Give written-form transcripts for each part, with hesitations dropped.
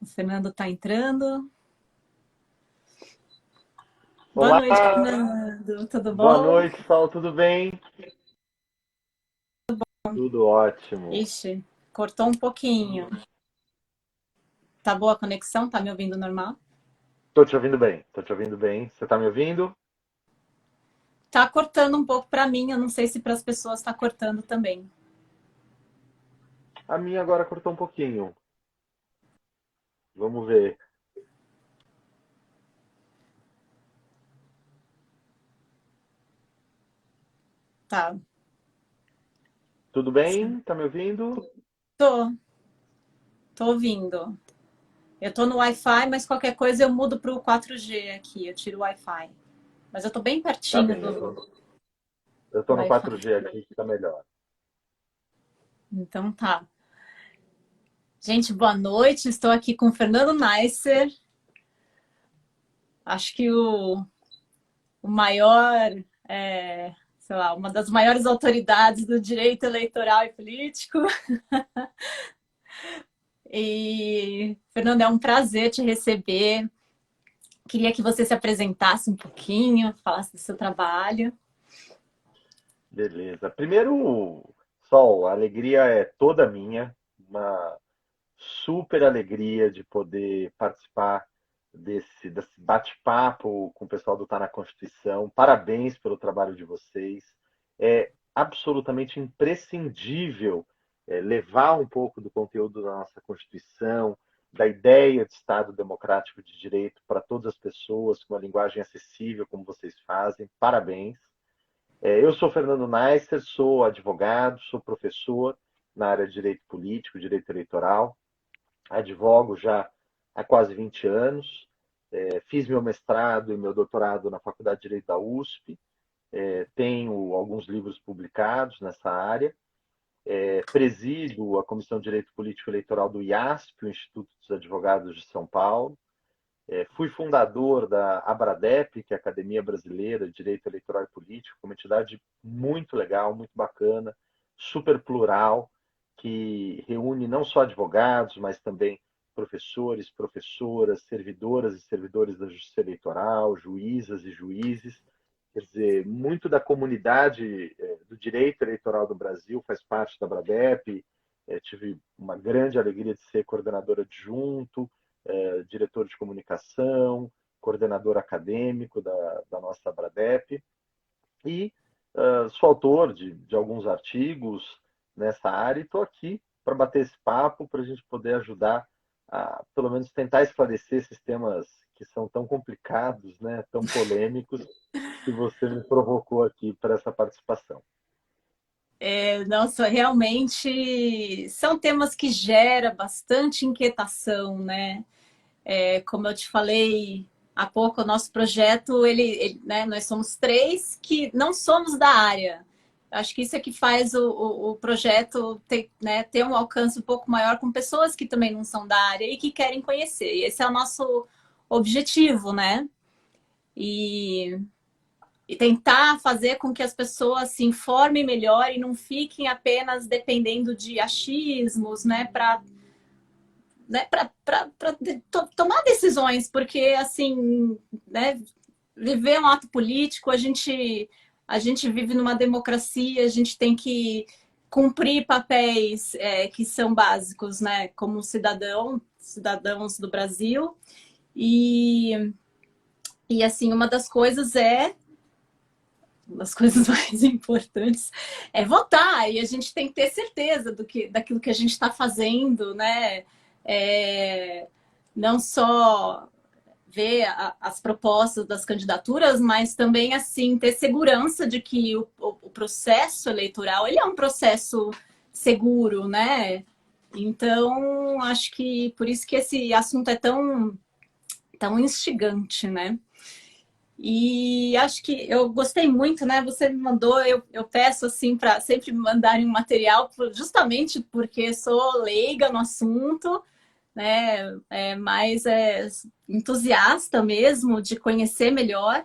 O Fernando está entrando. Boa Olá, noite, Fernando. Tudo boa bom? noite, Sol, tudo bem? Tudo ótimo. Ixi, cortou um pouquinho. Tá boa a conexão? Tá me ouvindo normal? Tô te ouvindo bem, tô te ouvindo bem. Você tá me ouvindo? Tá cortando um pouco para mim. Eu não sei se para as pessoas está cortando também. A minha agora cortou um pouquinho. Vamos ver. Tá. Tudo bem? Tá me ouvindo? Tô, tô ouvindo. Eu tô no Wi-Fi, mas qualquer coisa eu mudo pro 4G aqui. Eu tiro o Wi-Fi. Mas eu tô bem Tá pertinho bem, eu tô do no Wi-Fi. 4G aqui que tá melhor. Então tá. Gente, boa noite. Estou aqui com o Fernando Neisser. Acho que o maior, sei lá, uma das maiores autoridades do direito eleitoral e político. E, Fernando, é um prazer te receber. Queria que você se apresentasse um pouquinho, falasse do seu trabalho. Beleza. Primeiro, Sol, a alegria é toda minha. Uma super alegria de poder participar desse bate-papo com o pessoal do Tá na Constituição. Parabéns pelo trabalho de vocês. É absolutamente imprescindível levar um pouco do conteúdo da nossa Constituição, da ideia de Estado democrático de direito para todas as pessoas, com uma linguagem acessível, como vocês fazem. Parabéns. Eu sou Fernando Neisser, sou advogado, sou professor na área de direito político, direito eleitoral. Advogo já há quase 20 anos. Fiz meu mestrado e meu doutorado na Faculdade de Direito da USP. Tenho alguns livros publicados nessa área. Presido a Comissão de Direito Político Eleitoral do IASP, o Instituto dos Advogados de São Paulo. Fui fundador da ABRADEP, que é a Academia Brasileira de Direito Eleitoral e Político, uma entidade muito legal, muito bacana, super plural, que reúne não só advogados, mas também professores, professoras, servidoras e servidores da Justiça Eleitoral, juízas e juízes. Quer dizer, muito da comunidade do direito eleitoral do Brasil faz parte da ABRADEP. Tive uma grande alegria de ser coordenador adjunto, diretor de comunicação, coordenador acadêmico da nossa ABRADEP e sou autor de alguns artigos nessa área e estou aqui para bater esse papo, para a gente poder ajudar a, pelo menos, tentar esclarecer esses temas que são tão complicados, né, tão polêmicos, que você me provocou aqui para essa participação. Nossa, realmente são temas que geram bastante inquietação, né? Como eu te falei há pouco, o nosso projeto, né, nós somos três que não somos da área. Acho que isso é que faz o projeto ter, né, ter um alcance um pouco maior com pessoas que também não são da área e que querem conhecer. E esse é o nosso objetivo, né? E, e tentar fazer com que as pessoas se informem melhor e não fiquem apenas dependendo de achismos, né, para tomar decisões, porque assim, né, viver um ato político, a gente vive numa democracia, a gente tem que cumprir papéis que são básicos, né, como cidadãos do Brasil, e, e assim, uma das coisas mais importantes é votar, e a gente tem que ter certeza daquilo que a gente está fazendo, né? É, não só ver as propostas das candidaturas, mas também assim ter segurança de que o processo eleitoral ele é um processo seguro, né? Então, acho que por isso que esse assunto é tão instigante, né? E acho que eu gostei muito, né? Você me mandou, eu peço assim para sempre me mandarem um material, justamente porque sou leiga no assunto, né? Mais entusiasta mesmo de conhecer melhor.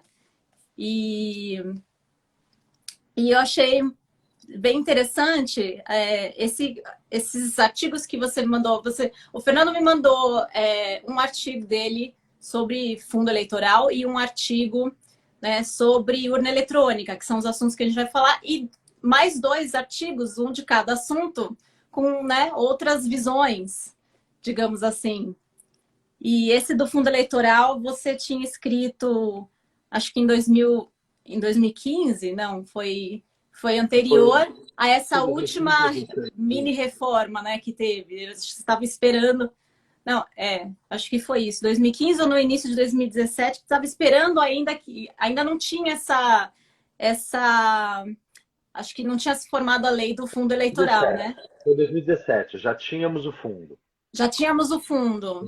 E, e eu achei bem interessante esses artigos que você me mandou. O Fernando me mandou um artigo dele sobre fundo eleitoral e um artigo, né, sobre urna eletrônica, que são os assuntos que a gente vai falar, e mais 2 artigos, um de cada assunto, com, né, outras visões, digamos assim. E esse do fundo eleitoral você tinha escrito, acho que em 2015, não, foi anterior a essa Foi última 2015, mini reforma, né, que teve. Eu estava esperando. Não, acho que foi isso. 2015 ou no início de 2017, estava esperando ainda que ainda não tinha essa acho que não tinha se formado a lei do fundo eleitoral, 2017. né? Foi 2017, já tínhamos o fundo. Já tínhamos o fundo.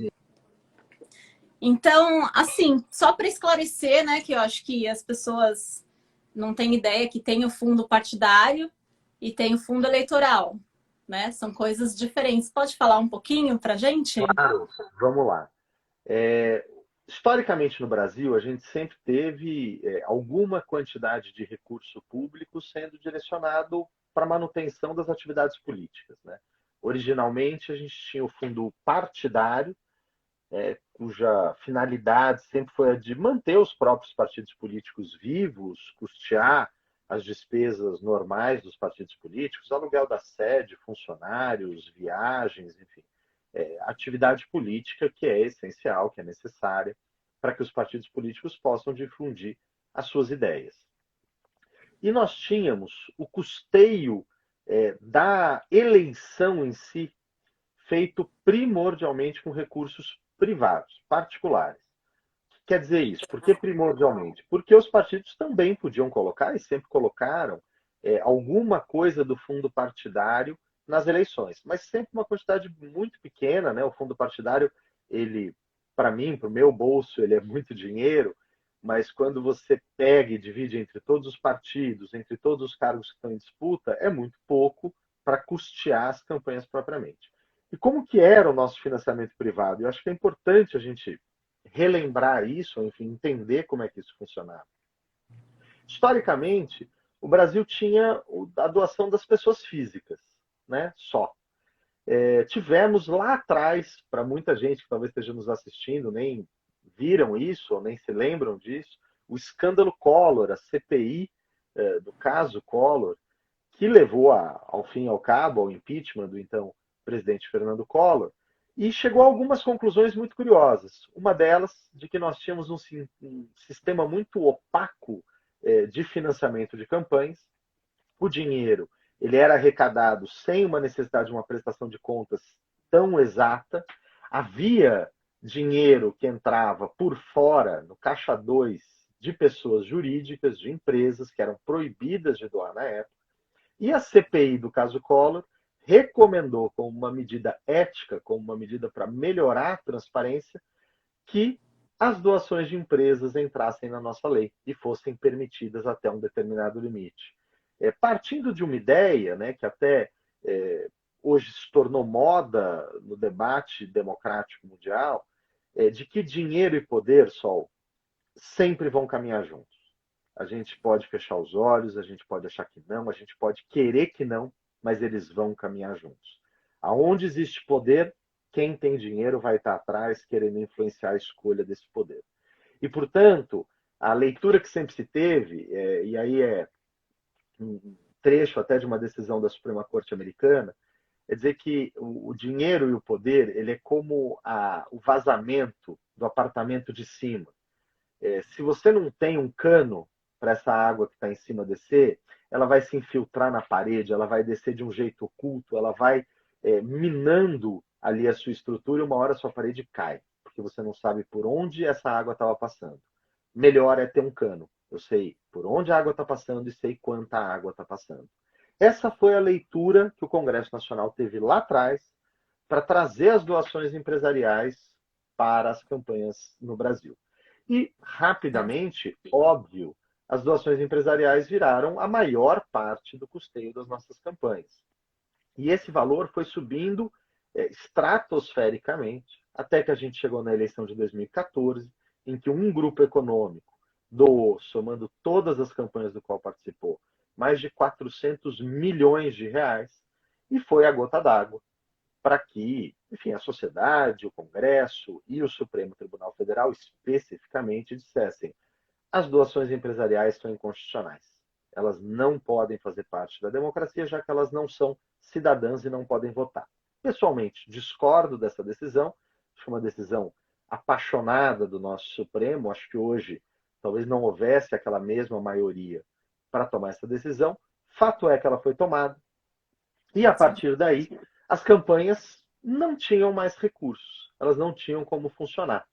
Então, assim, só para esclarecer, né, que eu acho que as pessoas não têm ideia que tem o fundo partidário e tem o fundo eleitoral, né? São coisas diferentes. Pode falar um pouquinho para a gente? Claro, vamos lá. Historicamente no Brasil, a gente sempre teve alguma quantidade de recurso público sendo direcionado para a manutenção das atividades políticas, né? Originalmente, a gente tinha o fundo partidário, cuja finalidade sempre foi a de manter os próprios partidos políticos vivos, custear as despesas normais dos partidos políticos, aluguel da sede, funcionários, viagens, enfim, atividade política que é essencial, que é necessária para que os partidos políticos possam difundir as suas ideias. E nós tínhamos o custeio da eleição em si feito primordialmente com recursos privados, particulares. Quer dizer isso? Por que primordialmente? Porque os partidos também podiam colocar, e sempre colocaram, alguma coisa do fundo partidário nas eleições, mas sempre uma quantidade muito pequena, né? O fundo partidário, ele, para mim, para o meu bolso, ele é muito dinheiro, mas quando você pega e divide entre todos os partidos, entre todos os cargos que estão em disputa, é muito pouco para custear as campanhas propriamente. E como que era o nosso financiamento privado? Eu acho que é importante a gente relembrar isso, enfim, entender como é que isso funcionava. Historicamente, o Brasil tinha a doação das pessoas físicas, né? Só. Tivemos lá atrás, para muita gente que talvez esteja nos assistindo, nem viram isso, ou nem se lembram disso, o escândalo Collor, a CPI do caso Collor, que levou ao fim e ao cabo ao impeachment do então presidente Fernando Collor, e chegou a algumas conclusões muito curiosas. Uma delas, de que nós tínhamos um sistema muito opaco de financiamento de campanhas. O dinheiro ele era arrecadado sem uma necessidade de uma prestação de contas tão exata. Havia dinheiro que entrava por fora, no caixa 2, de pessoas jurídicas, de empresas que eram proibidas de doar na época. E a CPI do caso Collor recomendou, como uma medida ética, como uma medida para melhorar a transparência, que as doações de empresas entrassem na nossa lei e fossem permitidas até um determinado limite. Partindo de uma ideia, né, que até hoje se tornou moda no debate democrático mundial, de que dinheiro e poder, Sol, sempre vão caminhar juntos. A gente pode fechar os olhos, a gente pode achar que não, a gente pode querer que não, mas eles vão caminhar juntos. Aonde existe poder, quem tem dinheiro vai estar atrás querendo influenciar a escolha desse poder. E, portanto, a leitura que sempre se teve, e aí é um trecho até de uma decisão da Suprema Corte Americana, é dizer que o dinheiro e o poder ele é como o vazamento do apartamento de cima. Se você não tem um cano para essa água que está em cima descer, ela vai se infiltrar na parede, ela vai descer de um jeito oculto, ela vai minando ali a sua estrutura e uma hora a sua parede cai, porque você não sabe por onde essa água estava passando. Melhor é ter um cano. Eu sei por onde a água está passando e sei quanta água está passando. Essa foi a leitura que o Congresso Nacional teve lá atrás para trazer as doações empresariais para as campanhas no Brasil. E, rapidamente, óbvio, as doações empresariais viraram a maior parte do custeio das nossas campanhas. E esse valor foi subindo estratosfericamente, até que a gente chegou na eleição de 2014, em que um grupo econômico doou, somando todas as campanhas do qual participou, mais de 400 milhões de reais, e foi a gota d'água para que, enfim, a sociedade, o Congresso e o Supremo Tribunal Federal especificamente dissessem: as doações empresariais são inconstitucionais. Elas não podem fazer parte da democracia, já que elas não são cidadãs e não podem votar. Pessoalmente, discordo dessa decisão. Acho que é uma decisão apaixonada do nosso Supremo. Acho que hoje talvez não houvesse aquela mesma maioria para tomar essa decisão. Fato é que ela foi tomada. E a partir daí, as campanhas não tinham mais recursos. Elas não tinham como funcionar.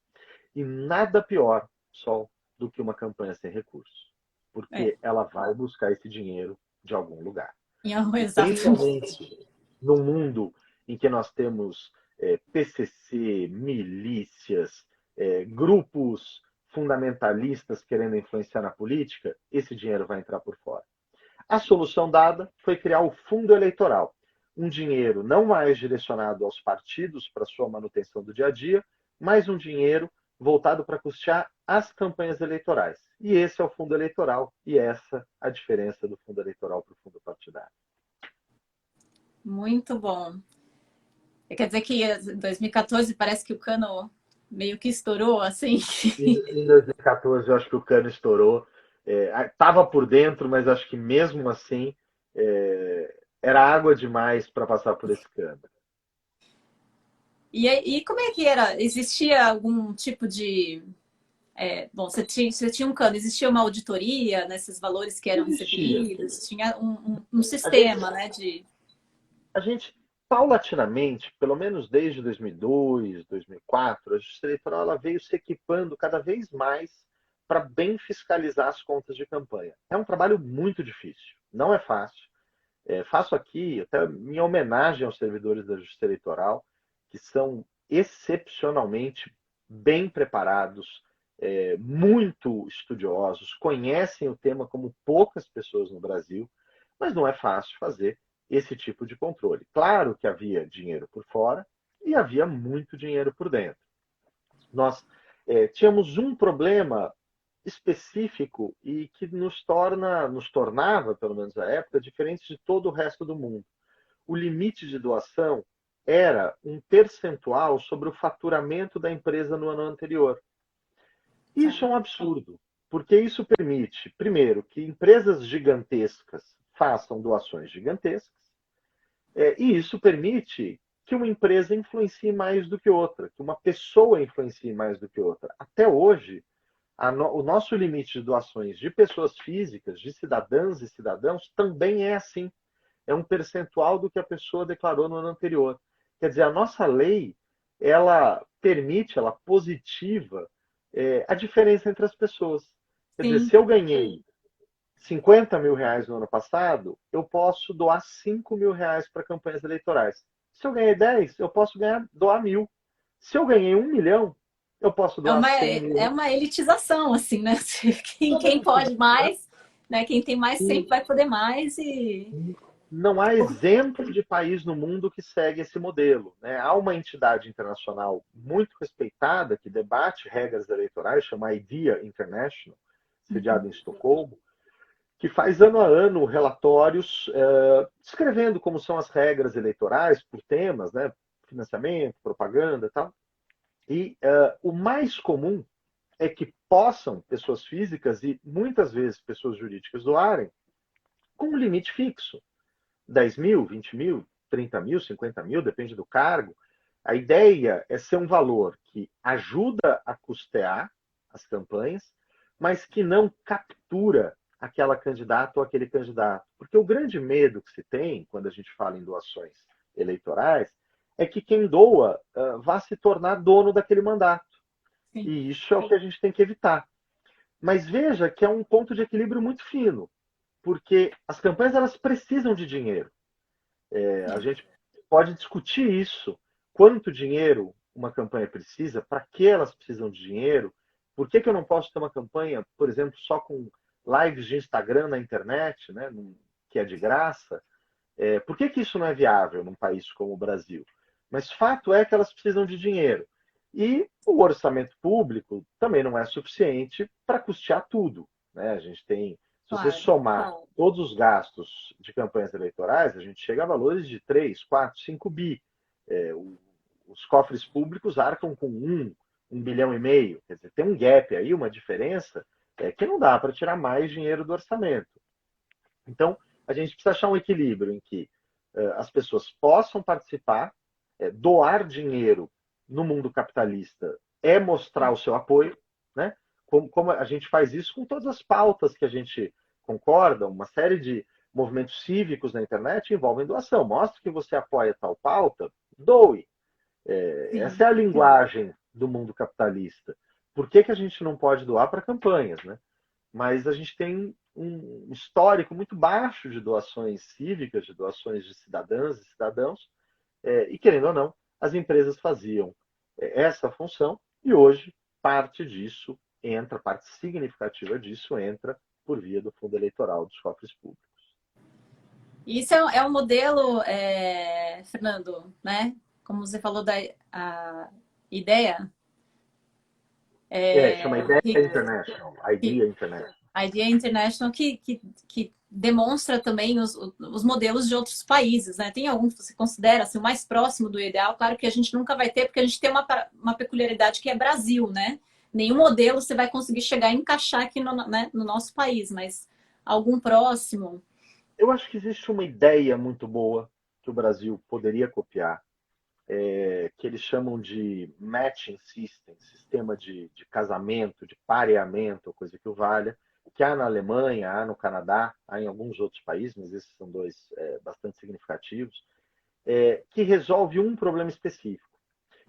E nada pior, Sol, do que uma campanha sem recursos. É, Porque ela vai buscar esse dinheiro de algum lugar. E exatamente. principalmente no mundo em que nós temos PCC, milícias, grupos fundamentalistas querendo influenciar na política, esse dinheiro vai entrar por fora. A solução dada foi criar o fundo eleitoral, um dinheiro não mais direcionado aos partidos para sua manutenção do dia a dia, mas um dinheiro voltado para custear as campanhas eleitorais. E esse é o fundo eleitoral, e essa a diferença do fundo eleitoral para o fundo partidário. Muito bom. Quer dizer que em 2014 parece que o cano meio que estourou, assim. Em 2014, eu acho que o cano estourou. Estava por dentro, mas acho que mesmo assim era água demais para passar por esse cano. E como é que era? Existia algum tipo de... bom, você tinha um cano, existia uma auditoria nesses valores que eram Existia. recebidos? Tinha um A gente, sistema, né, de... a gente, paulatinamente, pelo menos desde 2002, 2004, a Justiça Eleitoral ela veio se equipando cada vez mais para bem fiscalizar as contas de campanha. É um trabalho muito difícil, não é fácil. Faço aqui até minha homenagem aos servidores da Justiça Eleitoral, que são excepcionalmente bem preparados, muito estudiosos, conhecem o tema como poucas pessoas no Brasil, mas não é fácil fazer esse tipo de controle. Claro que havia dinheiro por fora e havia muito dinheiro por dentro. Nós tínhamos um problema específico e que nos tornava, pelo menos à época, diferentes de todo o resto do mundo. O limite de doação era um percentual sobre o faturamento da empresa no ano anterior. Isso é um absurdo, porque isso permite, primeiro, que empresas gigantescas façam doações gigantescas, e isso permite que uma empresa influencie mais do que outra, que uma pessoa influencie mais do que outra. Até hoje, o nosso limite de doações de pessoas físicas, de cidadãs e cidadãos, também é assim. É um percentual do que a pessoa declarou no ano anterior. Quer dizer, a nossa lei, ela permite, ela positiva a diferença entre as pessoas. Quer dizer, Sim. se eu ganhei 50 mil reais no ano passado, eu posso doar 5 mil reais para campanhas eleitorais. Se eu ganhei 10, eu posso doar 1.000. Se eu ganhei 1 milhão, eu posso doar 100 É mil. uma elitização, assim, né? Quem pode mais, né? Quem tem mais sempre E vai poder mais e... não há exemplo de país no mundo que segue esse modelo, né? Há uma entidade internacional muito respeitada que debate regras eleitorais, chama IDEA International, sediada em Estocolmo, que faz ano a ano relatórios descrevendo como são as regras eleitorais por temas, né? Financiamento, propaganda e tal. E o mais comum é que possam pessoas físicas e muitas vezes pessoas jurídicas doarem com um limite fixo. 10 mil, 20 mil, 30 mil, 50 mil, depende do cargo. A ideia é ser um valor que ajuda a custear as campanhas, mas que não captura aquela candidata ou aquele candidato. Porque o grande medo que se tem quando a gente fala em doações eleitorais é que quem doa vá se tornar dono daquele mandato. Sim. E isso é o que a gente tem que evitar. Mas veja que é um ponto de equilíbrio muito fino, porque as campanhas elas precisam de dinheiro. A gente pode discutir isso. Quanto dinheiro uma campanha precisa? Para que elas precisam de dinheiro? Por que eu não posso ter uma campanha, por exemplo, só com lives de Instagram na internet, né, que é de graça? Por que isso não é viável num país como o Brasil? Mas fato é que elas precisam de dinheiro. E o orçamento público também não é suficiente para custear tudo, né? A gente tem Se você Claro, somar claro. todos os gastos de campanhas eleitorais, a gente chega a valores de 3, 4, 5 bi. É, os cofres públicos arcam com 1,5 bilhão. Quer dizer, tem um gap aí, uma diferença, que não dá para tirar mais dinheiro do orçamento. Então, a gente precisa achar um equilíbrio em que as pessoas possam participar, doar dinheiro no mundo capitalista é mostrar o seu apoio, né? Como a gente faz isso com todas as pautas que a gente concorda, uma série de movimentos cívicos na internet envolvem doação. Mostre que você apoia tal pauta, doe. Essa Sim, é a sim. linguagem do mundo capitalista. Por que, que a gente não pode doar para campanhas, né? Mas a gente tem um histórico muito baixo de doações cívicas, de doações de cidadãs e cidadãos, e querendo ou não, as empresas faziam essa função e hoje parte disso entra, parte significativa disso entra por via do fundo eleitoral dos cofres públicos. Isso é um modelo, Fernando, né? Como você falou da a ideia, Chama é, Ideia que, International, que Idea International. a Idea International que demonstra também os modelos de outros países, né? Tem algum que você considera assim, o mais próximo do ideal? Claro que a gente nunca vai ter, porque a gente tem uma peculiaridade que é Brasil, né? Nenhum modelo você vai conseguir chegar e encaixar aqui né, no nosso país, mas algum próximo? Eu acho que existe uma ideia muito boa que o Brasil poderia copiar, que eles chamam de matching system, sistema de casamento, de pareamento, coisa que o valha, que há na Alemanha, há no Canadá, há em alguns outros países, mas esses são dois bastante significativos, que resolve um problema específico.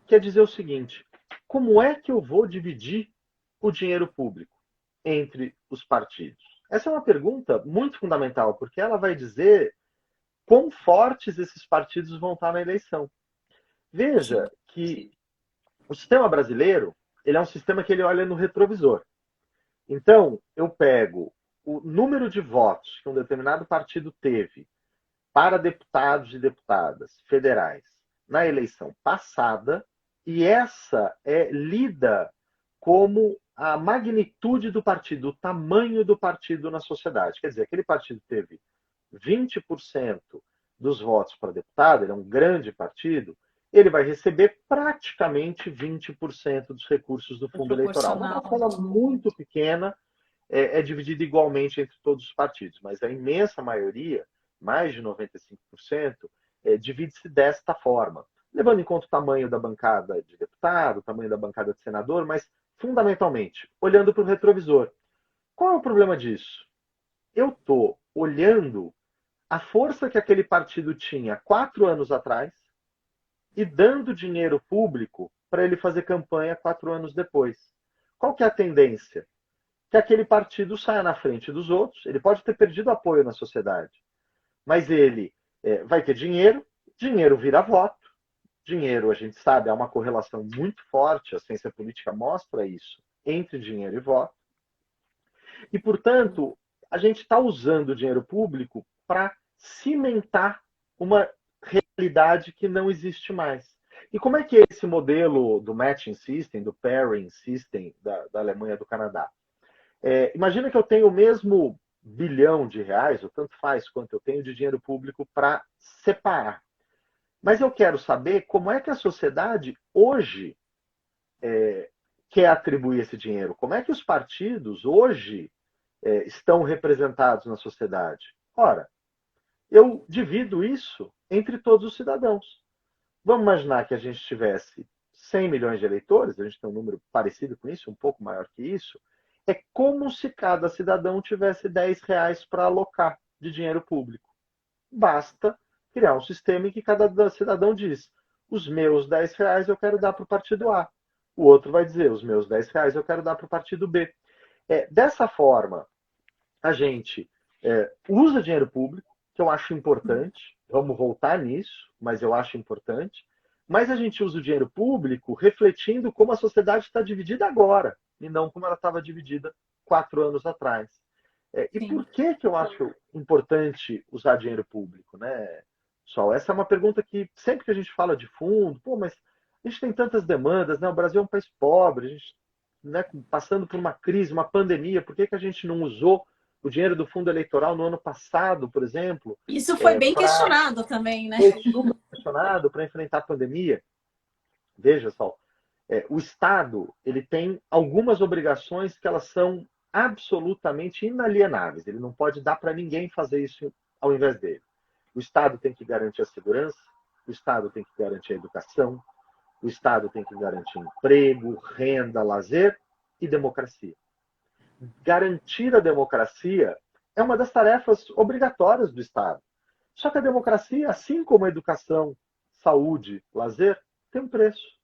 Quer dizer o seguinte: como é que eu vou dividir o dinheiro público entre os partidos? Essa é uma pergunta muito fundamental, porque ela vai dizer quão fortes esses partidos vão estar na eleição. Sim, Veja que o sistema brasileiro ele é um sistema que ele olha no retrovisor. Então, eu pego o número de votos que um determinado partido teve para deputados e deputadas federais na eleição passada, e essa é lida como a magnitude do partido, o tamanho do partido na sociedade. Quer dizer, aquele partido teve 20% dos votos para deputado, ele é um grande partido, ele vai receber praticamente 20% dos recursos do é fundo eleitoral. Uma proporcional. parcela muito pequena dividida igualmente entre todos os partidos, mas a imensa maioria, mais de 95%, divide-se desta forma, levando em conta o tamanho da bancada de deputado, o tamanho da bancada de senador, mas fundamentalmente, olhando para o retrovisor. Qual é o problema disso? Eu estou olhando a força que aquele partido tinha 4 anos atrás e dando dinheiro público para ele fazer campanha 4 anos depois. Qual que é a tendência? Que aquele partido saia na frente dos outros. Ele pode ter perdido apoio na sociedade, mas ele vai ter dinheiro, dinheiro vira voto. Dinheiro, a gente sabe, há uma correlação muito forte, a ciência política mostra isso, entre dinheiro e voto. E, portanto, a gente está usando o dinheiro público para cimentar uma realidade que não existe mais. E como é que é esse modelo do matching system, do pairing system da Alemanha e do Canadá? Imagina que eu tenho o mesmo bilhão de reais, ou tanto faz quanto eu tenho de dinheiro público para separar. Mas eu quero saber como é que a sociedade hoje quer atribuir esse dinheiro. Como é que os partidos hoje estão representados na sociedade? Ora, eu divido isso entre todos os cidadãos. Vamos imaginar que a gente tivesse 100 milhões de eleitores, a gente tem um número parecido com isso, um pouco maior que isso. É como se cada cidadão tivesse 10 reais para alocar de dinheiro público. Basta criar um sistema em que cada cidadão diz: os meus 10 reais eu quero dar para o partido A. O outro vai dizer: os meus 10 reais eu quero dar para o partido B. Dessa forma, a gente usa dinheiro público, que eu acho importante, vamos voltar nisso, mas eu acho importante, mas a gente usa o dinheiro público refletindo como a sociedade está dividida agora, e não como ela estava dividida 4 anos atrás. E por Sim. que eu acho importante usar dinheiro público, né, pessoal? Essa é uma pergunta que sempre que a gente fala de fundo, pô, mas a gente tem tantas demandas, né? O Brasil é um país pobre, a gente, né, passando por uma crise, uma pandemia, por que a gente não usou o dinheiro do fundo eleitoral no ano passado, por exemplo, Isso foi bem para questionado também, né? foi super questionado para enfrentar a pandemia. Veja só, o Estado ele tem algumas obrigações que elas são absolutamente inalienáveis. Ele não pode dar para ninguém fazer isso ao invés dele. O Estado tem que garantir a segurança, o Estado tem que garantir a educação, o Estado tem que garantir emprego, renda, lazer e democracia. Garantir a democracia é uma das tarefas obrigatórias do Estado. Só que a democracia, assim como a educação, saúde, lazer, tem um preço.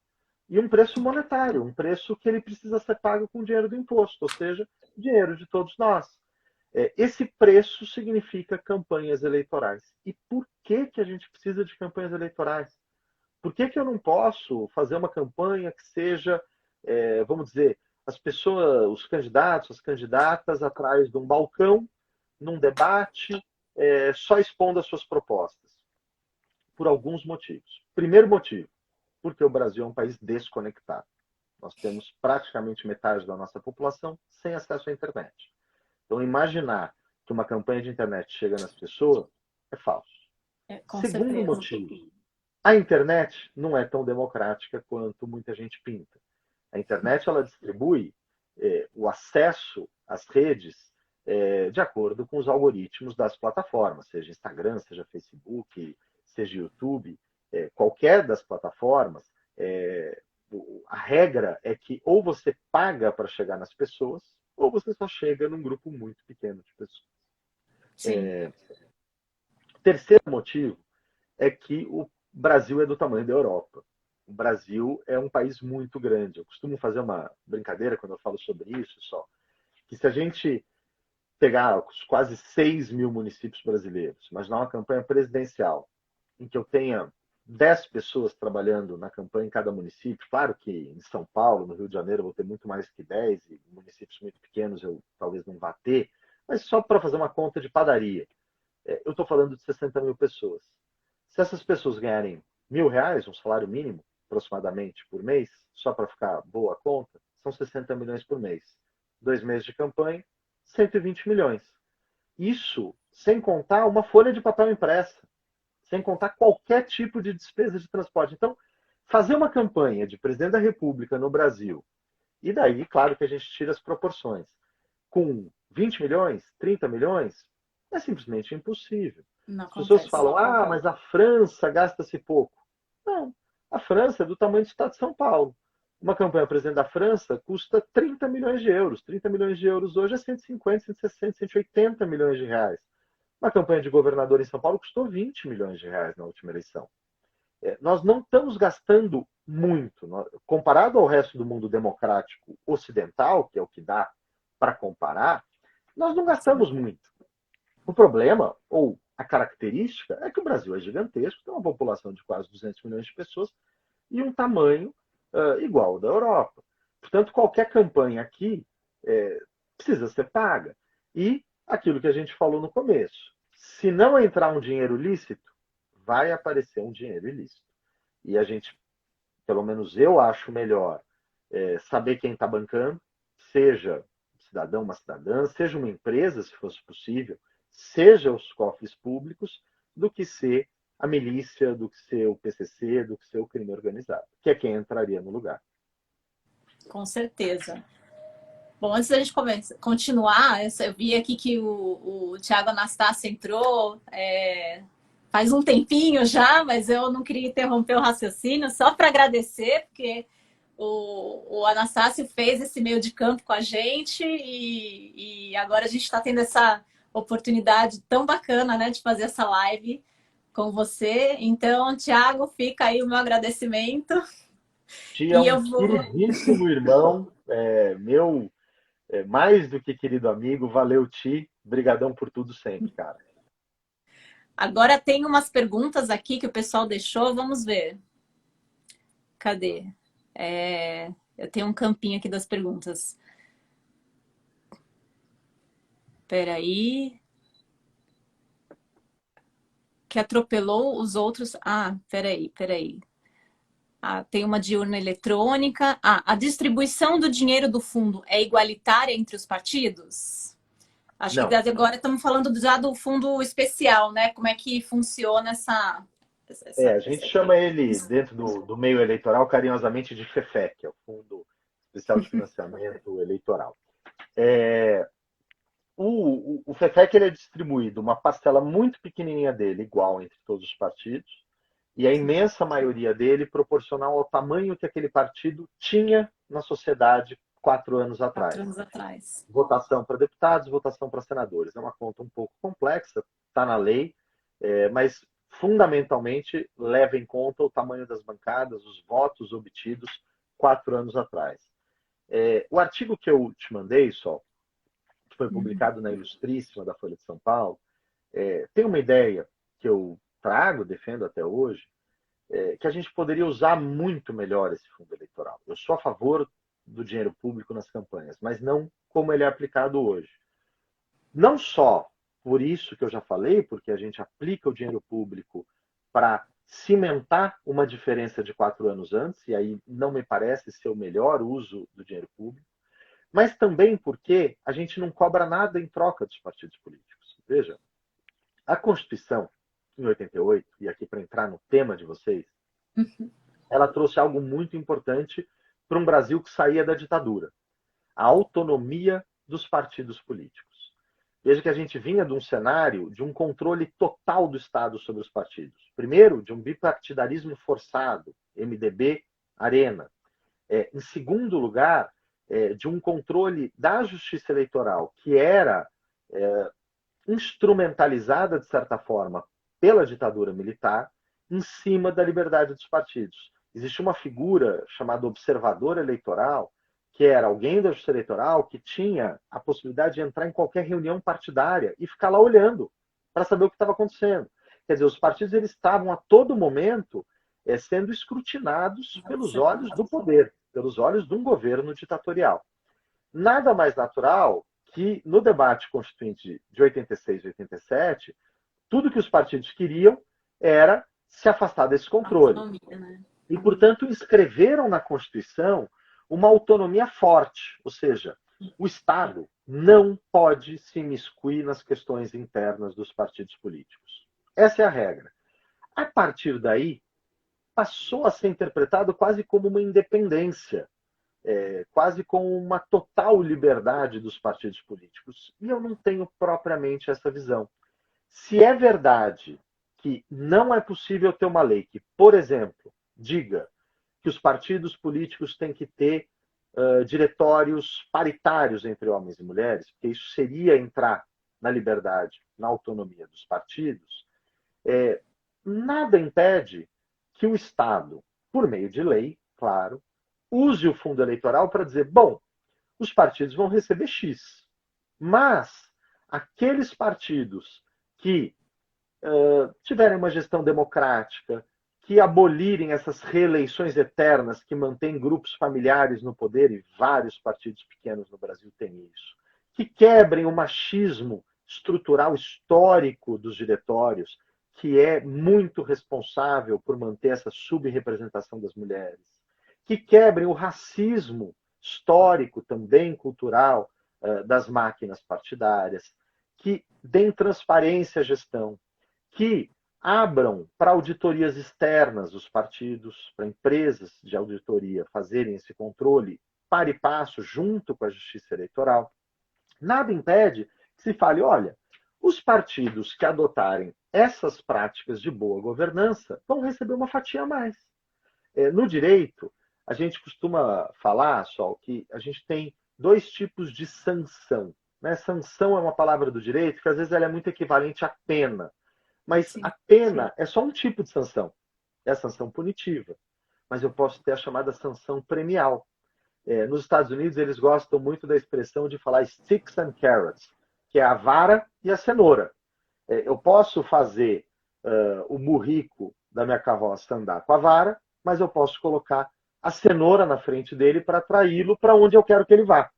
E um preço monetário, um preço que ele precisa ser pago com dinheiro do imposto, ou seja, dinheiro de todos nós. Esse preço significa campanhas eleitorais. E por que, que a gente precisa de campanhas eleitorais? Por que, que eu não posso fazer uma campanha que seja, vamos dizer, as pessoas, os candidatos, as candidatas atrás de um balcão, num debate, só expondo as suas propostas? Por alguns motivos. Primeiro motivo, porque o Brasil é um país desconectado. Nós temos praticamente metade da nossa população sem acesso à internet. Então, imaginar que uma campanha de internet chega nas pessoas é falso. Com Segundo certeza. motivo, a internet não é tão democrática quanto muita gente pinta. A internet ela distribui o acesso às redes de acordo com os algoritmos das plataformas, seja Instagram, seja Facebook, seja YouTube, qualquer das plataformas. A regra é que ou você paga para chegar nas pessoas, ou você só chega num grupo muito pequeno de pessoas. Sim. Terceiro motivo é que o Brasil é do tamanho da Europa. O Brasil é um país muito grande. Eu costumo fazer uma brincadeira quando eu falo sobre isso, só que se a gente pegar os quase 6 mil municípios brasileiros, imaginar uma campanha presidencial em que eu tenha 10 pessoas trabalhando na campanha em cada município, claro que em São Paulo, no Rio de Janeiro, eu vou ter muito mais que 10, e municípios muito pequenos eu talvez não vá ter, mas só para fazer uma conta de padaria, eu estou falando de 60 mil pessoas. Se essas pessoas ganharem R$ 1.000, um salário mínimo, aproximadamente, por mês, só para ficar boa a conta, são 60 milhões por mês. 2 meses de campanha, 120 milhões. Isso sem contar uma folha de papel impressa, sem contar qualquer tipo de despesa de transporte. Então, fazer uma campanha de presidente da República no Brasil, e daí, claro que a gente tira as proporções, com 20 milhões, 30 milhões, é simplesmente impossível. Não As pessoas acontece. falam, mas a França gasta-se pouco. Não, a França é do tamanho do estado de São Paulo. Uma campanha presidente da França custa 30 milhões de euros. 30 milhões de euros hoje é 150, 160, 180 milhões de reais. Uma campanha de governador em São Paulo custou 20 milhões de reais na última eleição. Nós não estamos gastando muito. Comparado ao resto do mundo democrático ocidental, que é o que dá para comparar, nós não gastamos muito. O problema, ou a característica, é que o Brasil é gigantesco, tem uma população de quase 200 milhões de pessoas e um tamanho igual ao da Europa. Portanto, qualquer campanha aqui precisa ser paga. E aquilo que a gente falou no começo, se não entrar um dinheiro lícito, vai aparecer um dinheiro ilícito. E a gente, pelo menos eu acho melhor saber quem está bancando, seja um cidadão, uma cidadã, seja uma empresa, se fosse possível, seja os cofres públicos, do que ser a milícia, do que ser o PCC, do que ser o crime organizado, que é quem entraria no lugar. Com certeza. Bom, antes da gente continuar, eu vi aqui que o Thiago Anastácio entrou faz um tempinho já, mas eu não queria interromper o raciocínio, só para agradecer, porque o Anastácio fez esse meio de campo com a gente e agora a gente está tendo essa oportunidade tão bacana, né, de fazer essa live com você. Então, Thiago, fica aí o meu agradecimento. Tia é E um eu vou... queridíssimo irmão, meu mais do que querido amigo. Valeu, Ti. Brigadão por tudo sempre, cara. Agora tem umas perguntas aqui que o pessoal deixou, vamos ver. Cadê? Eu tenho um campinho aqui das perguntas. Espera aí. Que atropelou os outros... Ah, peraí. Tem uma de urna eletrônica. A distribuição do dinheiro do fundo é igualitária entre os partidos? Acho que Não. agora estamos falando já do fundo especial, né? Como é que funciona essa... A gente chama ele, dentro do meio eleitoral, carinhosamente de FEFEC, que é o Fundo Especial de Financiamento Eleitoral. O FEFEC ele é distribuído, uma parcela muito pequenininha dele, igual entre todos os partidos, e a imensa maioria dele proporcional ao tamanho que aquele partido tinha na sociedade 4 anos Quatro atrás. anos atrás. Votação para deputados, votação para senadores. É uma conta um pouco complexa, está na lei, mas fundamentalmente leva em conta o tamanho das bancadas, os votos obtidos 4 anos atrás. O artigo que eu te mandei, Sol, que foi publicado na Ilustríssima da Folha de São Paulo, tem uma ideia que eu trago, defendo até hoje, que a gente poderia usar muito melhor esse fundo eleitoral. Eu sou a favor do dinheiro público nas campanhas, mas não como ele é aplicado hoje. Não só por isso que eu já falei, porque a gente aplica o dinheiro público para cimentar uma diferença de 4 anos antes, e aí não me parece ser o melhor uso do dinheiro público, mas também porque a gente não cobra nada em troca dos partidos políticos. Veja, a Constituição, em 88, e aqui para entrar no tema de vocês, ela trouxe algo muito importante para um Brasil que saía da ditadura: a autonomia dos partidos políticos. Veja que a gente vinha de um cenário de um controle total do Estado sobre os partidos. Primeiro, de um bipartidarismo forçado, MDB, Arena. Em segundo lugar, de um controle da justiça eleitoral, que era instrumentalizada, de certa forma, pela ditadura militar, em cima da liberdade dos partidos. Existe uma figura chamada observador eleitoral, que era alguém da justiça eleitoral que tinha a possibilidade de entrar em qualquer reunião partidária e ficar lá olhando para saber o que estava acontecendo. Quer dizer, os partidos eles estavam a todo momento sendo escrutinados pelos olhos do poder, pelos olhos de um governo ditatorial. Nada mais natural que no debate constituinte de 86 e 87, tudo que os partidos queriam era se afastar desse controle. Autonomia, né? E, portanto, inscreveram na Constituição uma autonomia forte, ou seja, o Estado não pode se imiscuir nas questões internas dos partidos políticos. Essa é a regra. A partir daí, passou a ser interpretado quase como uma independência, quase como uma total liberdade dos partidos políticos. E eu não tenho propriamente essa visão. Se é verdade que não é possível ter uma lei que, por exemplo, diga que os partidos políticos têm que ter diretórios paritários entre homens e mulheres, porque isso seria entrar na liberdade, na autonomia dos partidos, nada impede que o Estado, por meio de lei, claro, use o fundo eleitoral para dizer, bom, os partidos vão receber X, mas aqueles partidos que tiverem uma gestão democrática, que abolirem essas reeleições eternas que mantêm grupos familiares no poder, e vários partidos pequenos no Brasil têm isso, que quebrem o machismo estrutural histórico dos diretórios, que é muito responsável por manter essa subrepresentação das mulheres, que quebrem o racismo histórico, também cultural, das máquinas partidárias, que deem transparência à gestão, que abram para auditorias externas os partidos, para empresas de auditoria fazerem esse controle par e passo junto com a Justiça Eleitoral. Nada impede que se fale, olha, os partidos que adotarem essas práticas de boa governança vão receber uma fatia a mais. No direito, a gente costuma falar, Sol, que a gente tem 2 tipos de sanção. Né? Sanção é uma palavra do direito que às vezes ela é muito equivalente à pena. Mas a pena é só um tipo de sanção. É a sanção punitiva. Mas eu posso ter a chamada sanção premial. Nos Estados Unidos, eles gostam muito da expressão de falar sticks and carrots, que é a vara e a cenoura. Eu posso fazer o burrico da minha carroça andar com a vara, mas eu posso colocar a cenoura na frente dele para atraí-lo para onde eu quero que ele vá.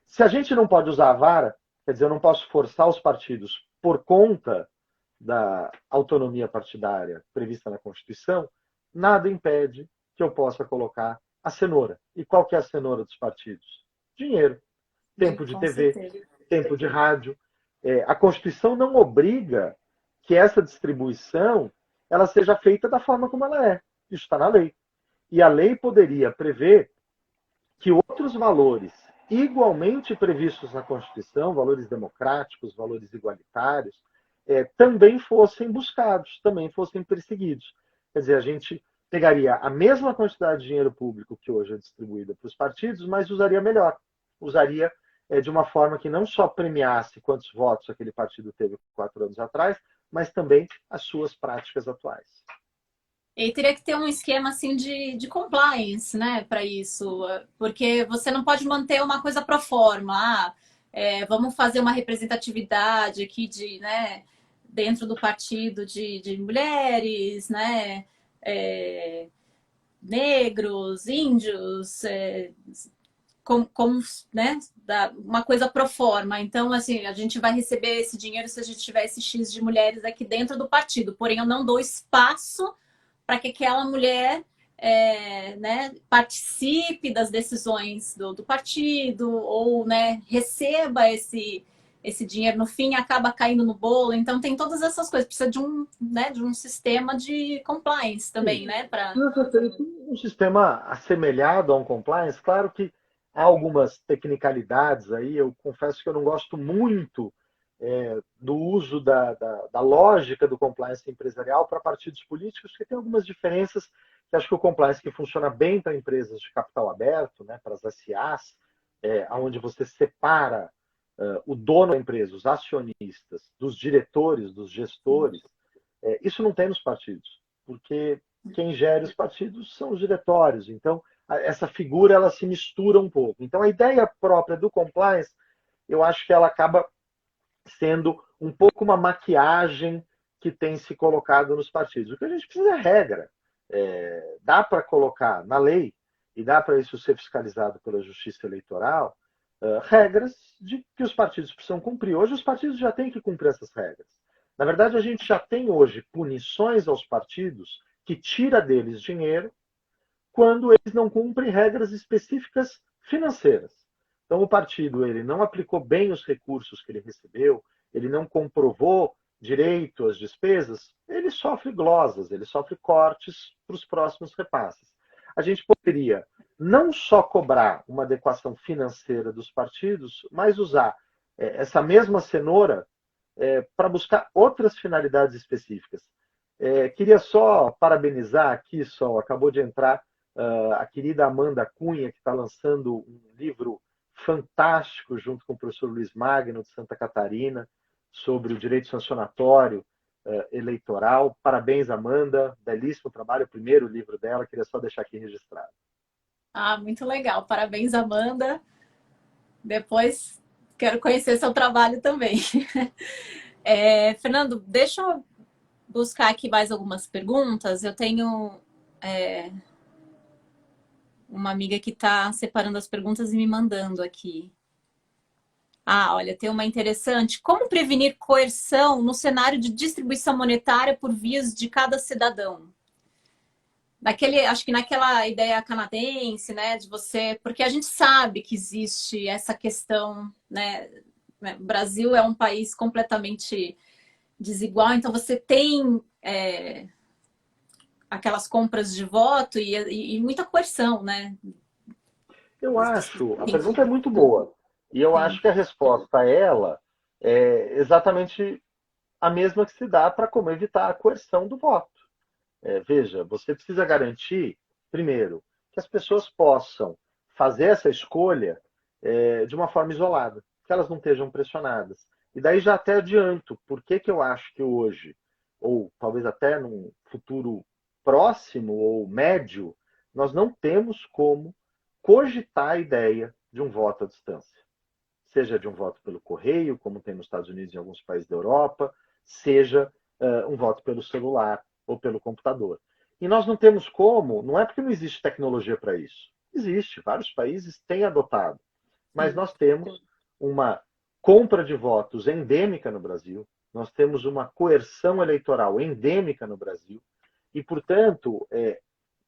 Se a gente não pode usar a vara, quer dizer, eu não posso forçar os partidos por conta da autonomia partidária prevista na Constituição, nada impede que eu possa colocar a cenoura. E qual que é a cenoura dos partidos? Dinheiro. Tempo de TV, tempo de rádio. A Constituição não obriga que essa distribuição ela seja feita da forma como ela é. Isso está na lei. E a lei poderia prever que outros valores igualmente previstos na Constituição, valores democráticos, valores igualitários, também fossem buscados, também fossem perseguidos. Quer dizer, a gente pegaria a mesma quantidade de dinheiro público que hoje é distribuída para os partidos, mas usaria melhor. Usaria de uma forma que não só premiasse quantos votos aquele partido teve 4 anos atrás, mas também as suas práticas atuais. E teria que ter um esquema assim de compliance, né, para isso, porque você não pode manter uma coisa pro forma. Vamos fazer uma representatividade aqui né, dentro do partido de mulheres, né, negros, índios, como né, uma coisa pro forma. Então, assim, a gente vai receber esse dinheiro se a gente tiver esse X de mulheres aqui dentro do partido. Porém, eu não dou espaço para que aquela mulher né, participe das decisões do partido ou né, receba esse dinheiro no fim, acaba caindo no bolo. Então, tem todas essas coisas. Precisa de um sistema de compliance também, né? Precisa ser um sistema assemelhado a um compliance. Claro que há algumas tecnicalidades aí. Eu confesso que eu não gosto muito do uso da lógica do compliance empresarial para partidos políticos, porque tem algumas diferenças que acho que o compliance que funciona bem para empresas de capital aberto, né, para as SAs, onde você separa o dono da empresa, os acionistas, dos diretores, dos gestores, isso não tem nos partidos, porque quem gere os partidos são os diretórios. Então, essa figura ela se mistura um pouco. Então, a ideia própria do compliance, eu acho que ela acaba sendo um pouco uma maquiagem que tem se colocado nos partidos. O que a gente precisa é regra. Dá para colocar na lei, e dá para isso ser fiscalizado pela Justiça Eleitoral, regras de que os partidos precisam cumprir. Hoje os partidos já têm que cumprir essas regras. Na verdade, a gente já tem hoje punições aos partidos que tira deles dinheiro quando eles não cumprem regras específicas financeiras. Então, o partido ele não aplicou bem os recursos que ele recebeu, ele não comprovou direito às despesas, ele sofre glosas, ele sofre cortes para os próximos repasses. A gente poderia não só cobrar uma adequação financeira dos partidos, mas usar essa mesma cenoura para buscar outras finalidades específicas. Queria só parabenizar aqui, Sol, acabou de entrar a querida Amanda Cunha, que está lançando um livro fantástico junto com o professor Luiz Magno, de Santa Catarina, sobre o direito sancionatório eleitoral. Parabéns, Amanda, belíssimo trabalho, o primeiro livro dela, queria só deixar aqui registrado. Muito legal. Parabéns, Amanda. Depois quero conhecer seu trabalho também. Fernando, deixa eu buscar aqui mais algumas perguntas. Eu tenho uma amiga que está separando as perguntas e me mandando aqui. Olha, tem uma interessante. Como prevenir coerção no cenário de distribuição monetária por vias de cada cidadão? Acho que naquela ideia canadense, né, de você, porque a gente sabe que existe essa questão, né, o Brasil é um país completamente desigual, então você tem aquelas compras de voto e muita coerção, né? Eu acho, a pergunta é muito boa, e eu Sim. acho que a resposta a ela é exatamente a mesma que se dá para como evitar a coerção do voto. Veja, você precisa garantir, primeiro, que as pessoas possam fazer essa escolha de uma forma isolada, que elas não estejam pressionadas. E daí já até adianto, por que eu acho que hoje, ou talvez até num futuro próximo ou médio, nós não temos como cogitar a ideia de um voto à distância. Seja de um voto pelo correio, como tem nos Estados Unidos e em alguns países da Europa, seja um voto pelo celular ou pelo computador. E nós não temos como, não é porque não existe tecnologia para isso. Existe, vários países têm adotado. Mas nós temos uma compra de votos endêmica no Brasil, nós temos uma coerção eleitoral endêmica no Brasil, e, portanto,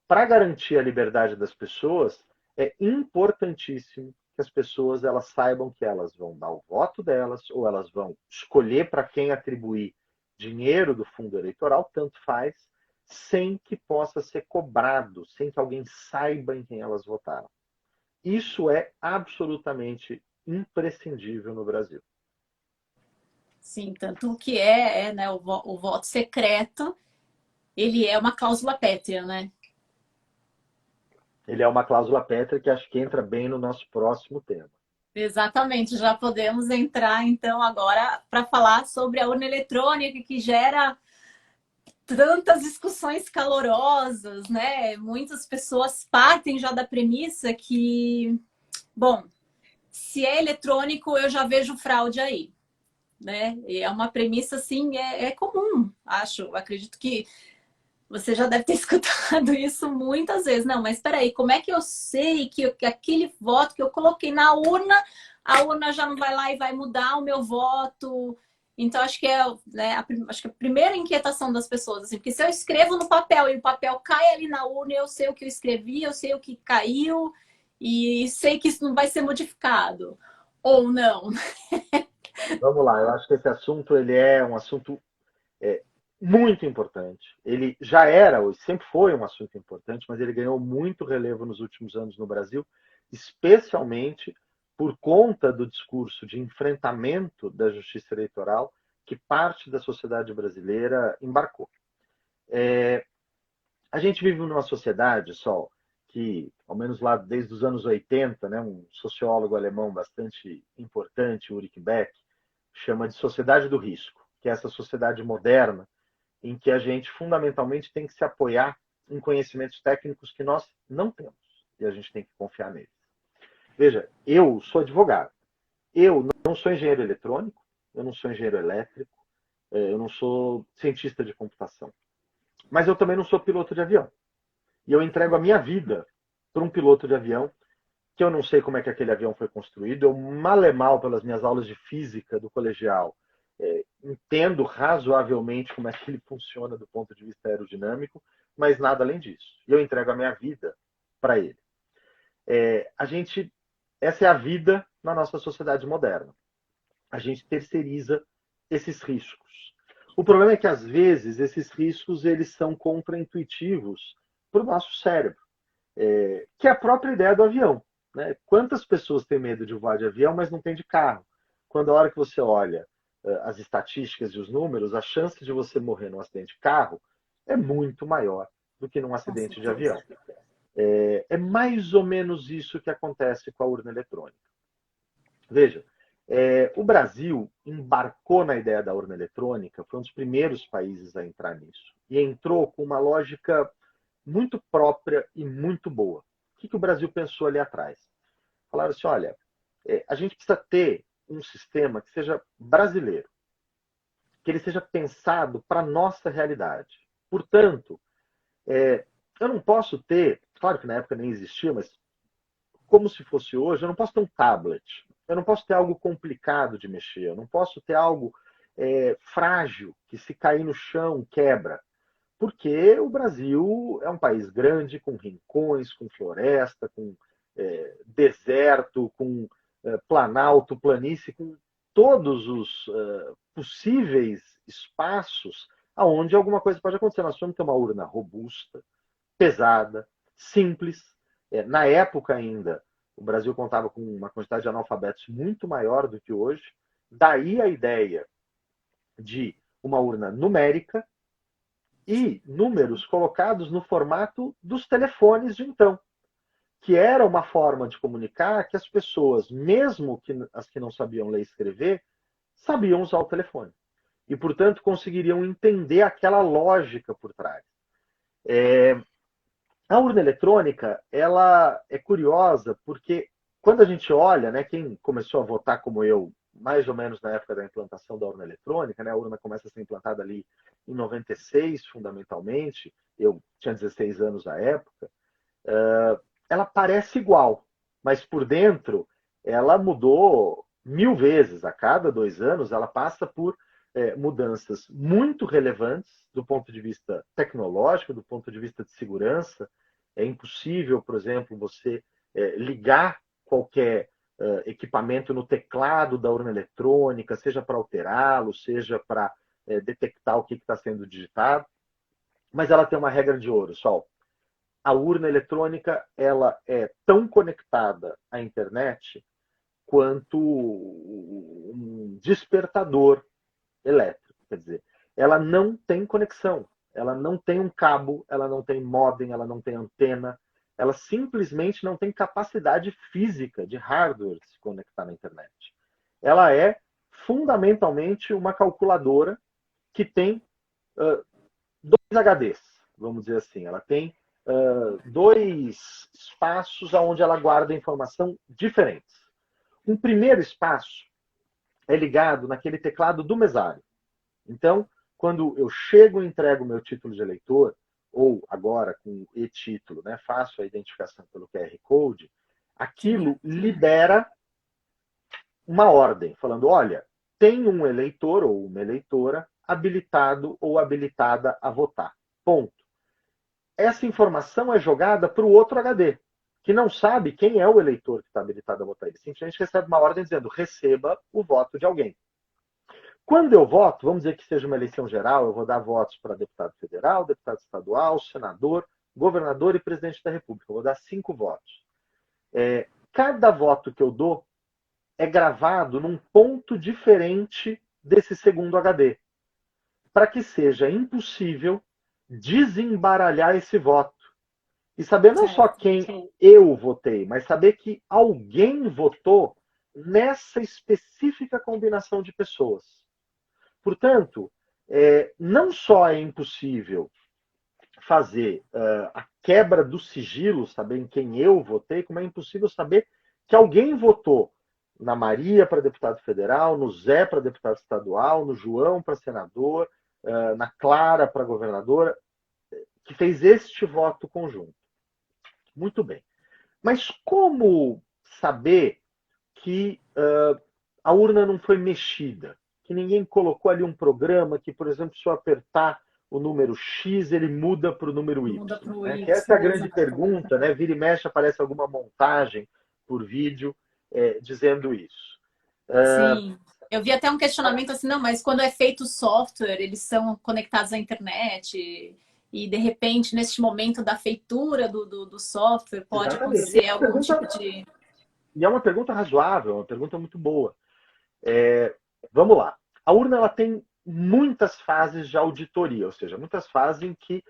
para garantir a liberdade das pessoas, é importantíssimo que as pessoas elas saibam que elas vão dar o voto delas ou elas vão escolher para quem atribuir dinheiro do fundo eleitoral, tanto faz, sem que possa ser cobrado, sem que alguém saiba em quem elas votaram. Isso é absolutamente imprescindível no Brasil. Sim, tanto que né, o voto secreto, ele é uma cláusula pétrea, né? Ele é uma cláusula pétrea que acho que entra bem no nosso próximo tema. Exatamente, já podemos entrar então agora para falar sobre a urna eletrônica que gera tantas discussões calorosas, né? Muitas pessoas partem já da premissa que, bom, se é eletrônico, eu já vejo fraude aí, né? E é uma premissa, assim, é comum, acho. Acredito que você já deve ter escutado isso muitas vezes. Não, mas espera aí, como é que eu sei que aquele voto que eu coloquei na urna, a urna já não vai lá e vai mudar o meu voto? Então, acho que né, acho que a primeira inquietação das pessoas, assim, porque se eu escrevo no papel e o papel cai ali na urna, eu sei o que eu escrevi, eu sei o que caiu e sei que isso não vai ser modificado. Ou não. Vamos lá, eu acho que esse assunto ele é um assunto é, muito importante. Ele já era, ou sempre foi um assunto importante, mas ele ganhou muito relevo nos últimos anos no Brasil, especialmente por conta do discurso de enfrentamento da justiça eleitoral que parte da sociedade brasileira embarcou. A gente vive numa sociedade, Sol, que, ao menos lá desde os anos 80, né, um sociólogo alemão bastante importante, Ulrich Beck, chama de sociedade do risco, que é essa sociedade moderna em que a gente fundamentalmente tem que se apoiar em conhecimentos técnicos que nós não temos e a gente tem que confiar neles. Veja, eu sou advogado, eu não sou engenheiro eletrônico, eu não sou engenheiro elétrico, eu não sou cientista de computação, mas eu também não sou piloto de avião. E eu entrego a minha vida para um piloto de avião que eu não sei como é que aquele avião foi construído, eu mal e mal pelas minhas aulas de física do colegial, entendo razoavelmente como é que ele funciona do ponto de vista aerodinâmico, mas nada além disso. E eu entrego a minha vida para ele. Essa é a vida na nossa sociedade moderna. A gente terceiriza esses riscos. O problema é que às vezes esses riscos eles são contraintuitivos para o nosso cérebro, que é a própria ideia do avião. Né? Quantas pessoas têm medo de voar de avião, mas não tem de carro? Quando a hora que você olha as estatísticas e os números, a chance de você morrer num acidente de carro é muito maior do que num Com acidente de certeza. avião. É mais ou menos isso que acontece com a urna eletrônica. Veja, o Brasil embarcou na ideia da urna eletrônica, foi um dos primeiros países a entrar nisso. E entrou com uma lógica muito própria e muito boa. O que o Brasil pensou ali atrás? Falaram assim, olha, a gente precisa ter um sistema que seja brasileiro, que ele seja pensado para a nossa realidade. Portanto, eu não posso ter, claro que na época nem existia, mas como se fosse hoje, eu não posso ter um tablet, eu não posso ter algo complicado de mexer, eu não posso ter algo frágil, que se cair no chão quebra. Porque o Brasil é um país grande, com rincões, com floresta, com deserto, com planalto, planície, com todos os possíveis espaços aonde alguma coisa pode acontecer. Nós temos que ter uma urna robusta, pesada, simples. Na época ainda, o Brasil contava com uma quantidade de analfabetos muito maior do que hoje. Daí a ideia de uma urna numérica e números colocados no formato dos telefones de então, que era uma forma de comunicar que as pessoas, mesmo que as que não sabiam ler e escrever, sabiam usar o telefone. E, portanto, conseguiriam entender aquela lógica por trás. A urna eletrônica, ela é curiosa porque quando a gente olha, né, quem começou a votar como eu, mais ou menos na época da implantação da urna eletrônica, né, a urna começa a ser implantada ali em 96, fundamentalmente, eu tinha 16 anos na época, ela parece igual, mas por dentro ela mudou 1000 vezes. A cada 2 anos ela passa por mudanças muito relevantes do ponto de vista tecnológico, do ponto de vista de segurança. É impossível, por exemplo, você ligar qualquer equipamento no teclado da urna eletrônica, seja para alterá-lo, seja para detectar o que está sendo digitado. Mas ela tem uma regra de ouro, Sol. A urna eletrônica ela é tão conectada à internet quanto um despertador elétrico. Quer dizer, ela não tem conexão, ela não tem um cabo, ela não tem modem, ela não tem antena, ela simplesmente não tem capacidade física de hardware de se conectar na internet. Ela é fundamentalmente uma calculadora que tem dois HDs, vamos dizer assim. Ela tem dois espaços onde ela guarda informação diferentes. Um primeiro espaço é ligado naquele teclado do mesário. Então, quando eu chego e entrego o meu título de eleitor, ou agora com e-título, né, faço a identificação pelo QR Code, aquilo libera uma ordem, falando, olha, tem um eleitor ou uma eleitora habilitado ou habilitada a votar. Ponto. Essa informação é jogada para o outro HD, que não sabe quem é o eleitor que está habilitado a votar. Ele simplesmente recebe uma ordem dizendo, receba o voto de alguém. Quando eu voto, vamos dizer que seja uma eleição geral, eu vou dar votos para deputado federal, deputado estadual, senador, governador e presidente da República. Eu vou dar 5 votos. Cada voto que eu dou é gravado num ponto diferente desse segundo HD, para que seja impossível desembaralhar esse voto. E saber não só quem eu votei, mas saber que alguém votou nessa específica combinação de pessoas. Portanto, não só é impossível fazer a quebra do sigilo, saber em quem eu votei, como é impossível saber que alguém votou na Maria para deputado federal, no Zé para deputado estadual, no João para senador, na Clara para governadora, que fez este voto conjunto. Muito bem. Mas como saber que a urna não foi mexida? Que ninguém colocou ali um programa que, por exemplo, se eu apertar o número X, ele muda para o número Y. Muda pro Né? Y, Que essa é a grande exatamente. pergunta, né? Vira e mexe, aparece alguma montagem por vídeo dizendo isso. Sim. Eu vi até um questionamento assim, não, mas quando é feito software, eles são conectados à internet e, de repente, neste momento da feitura do software, pode Exatamente. acontecer algum tipo de... E é uma pergunta razoável, uma pergunta muito boa. Vamos lá. A urna ela tem muitas fases de auditoria, ou seja, muitas fases em que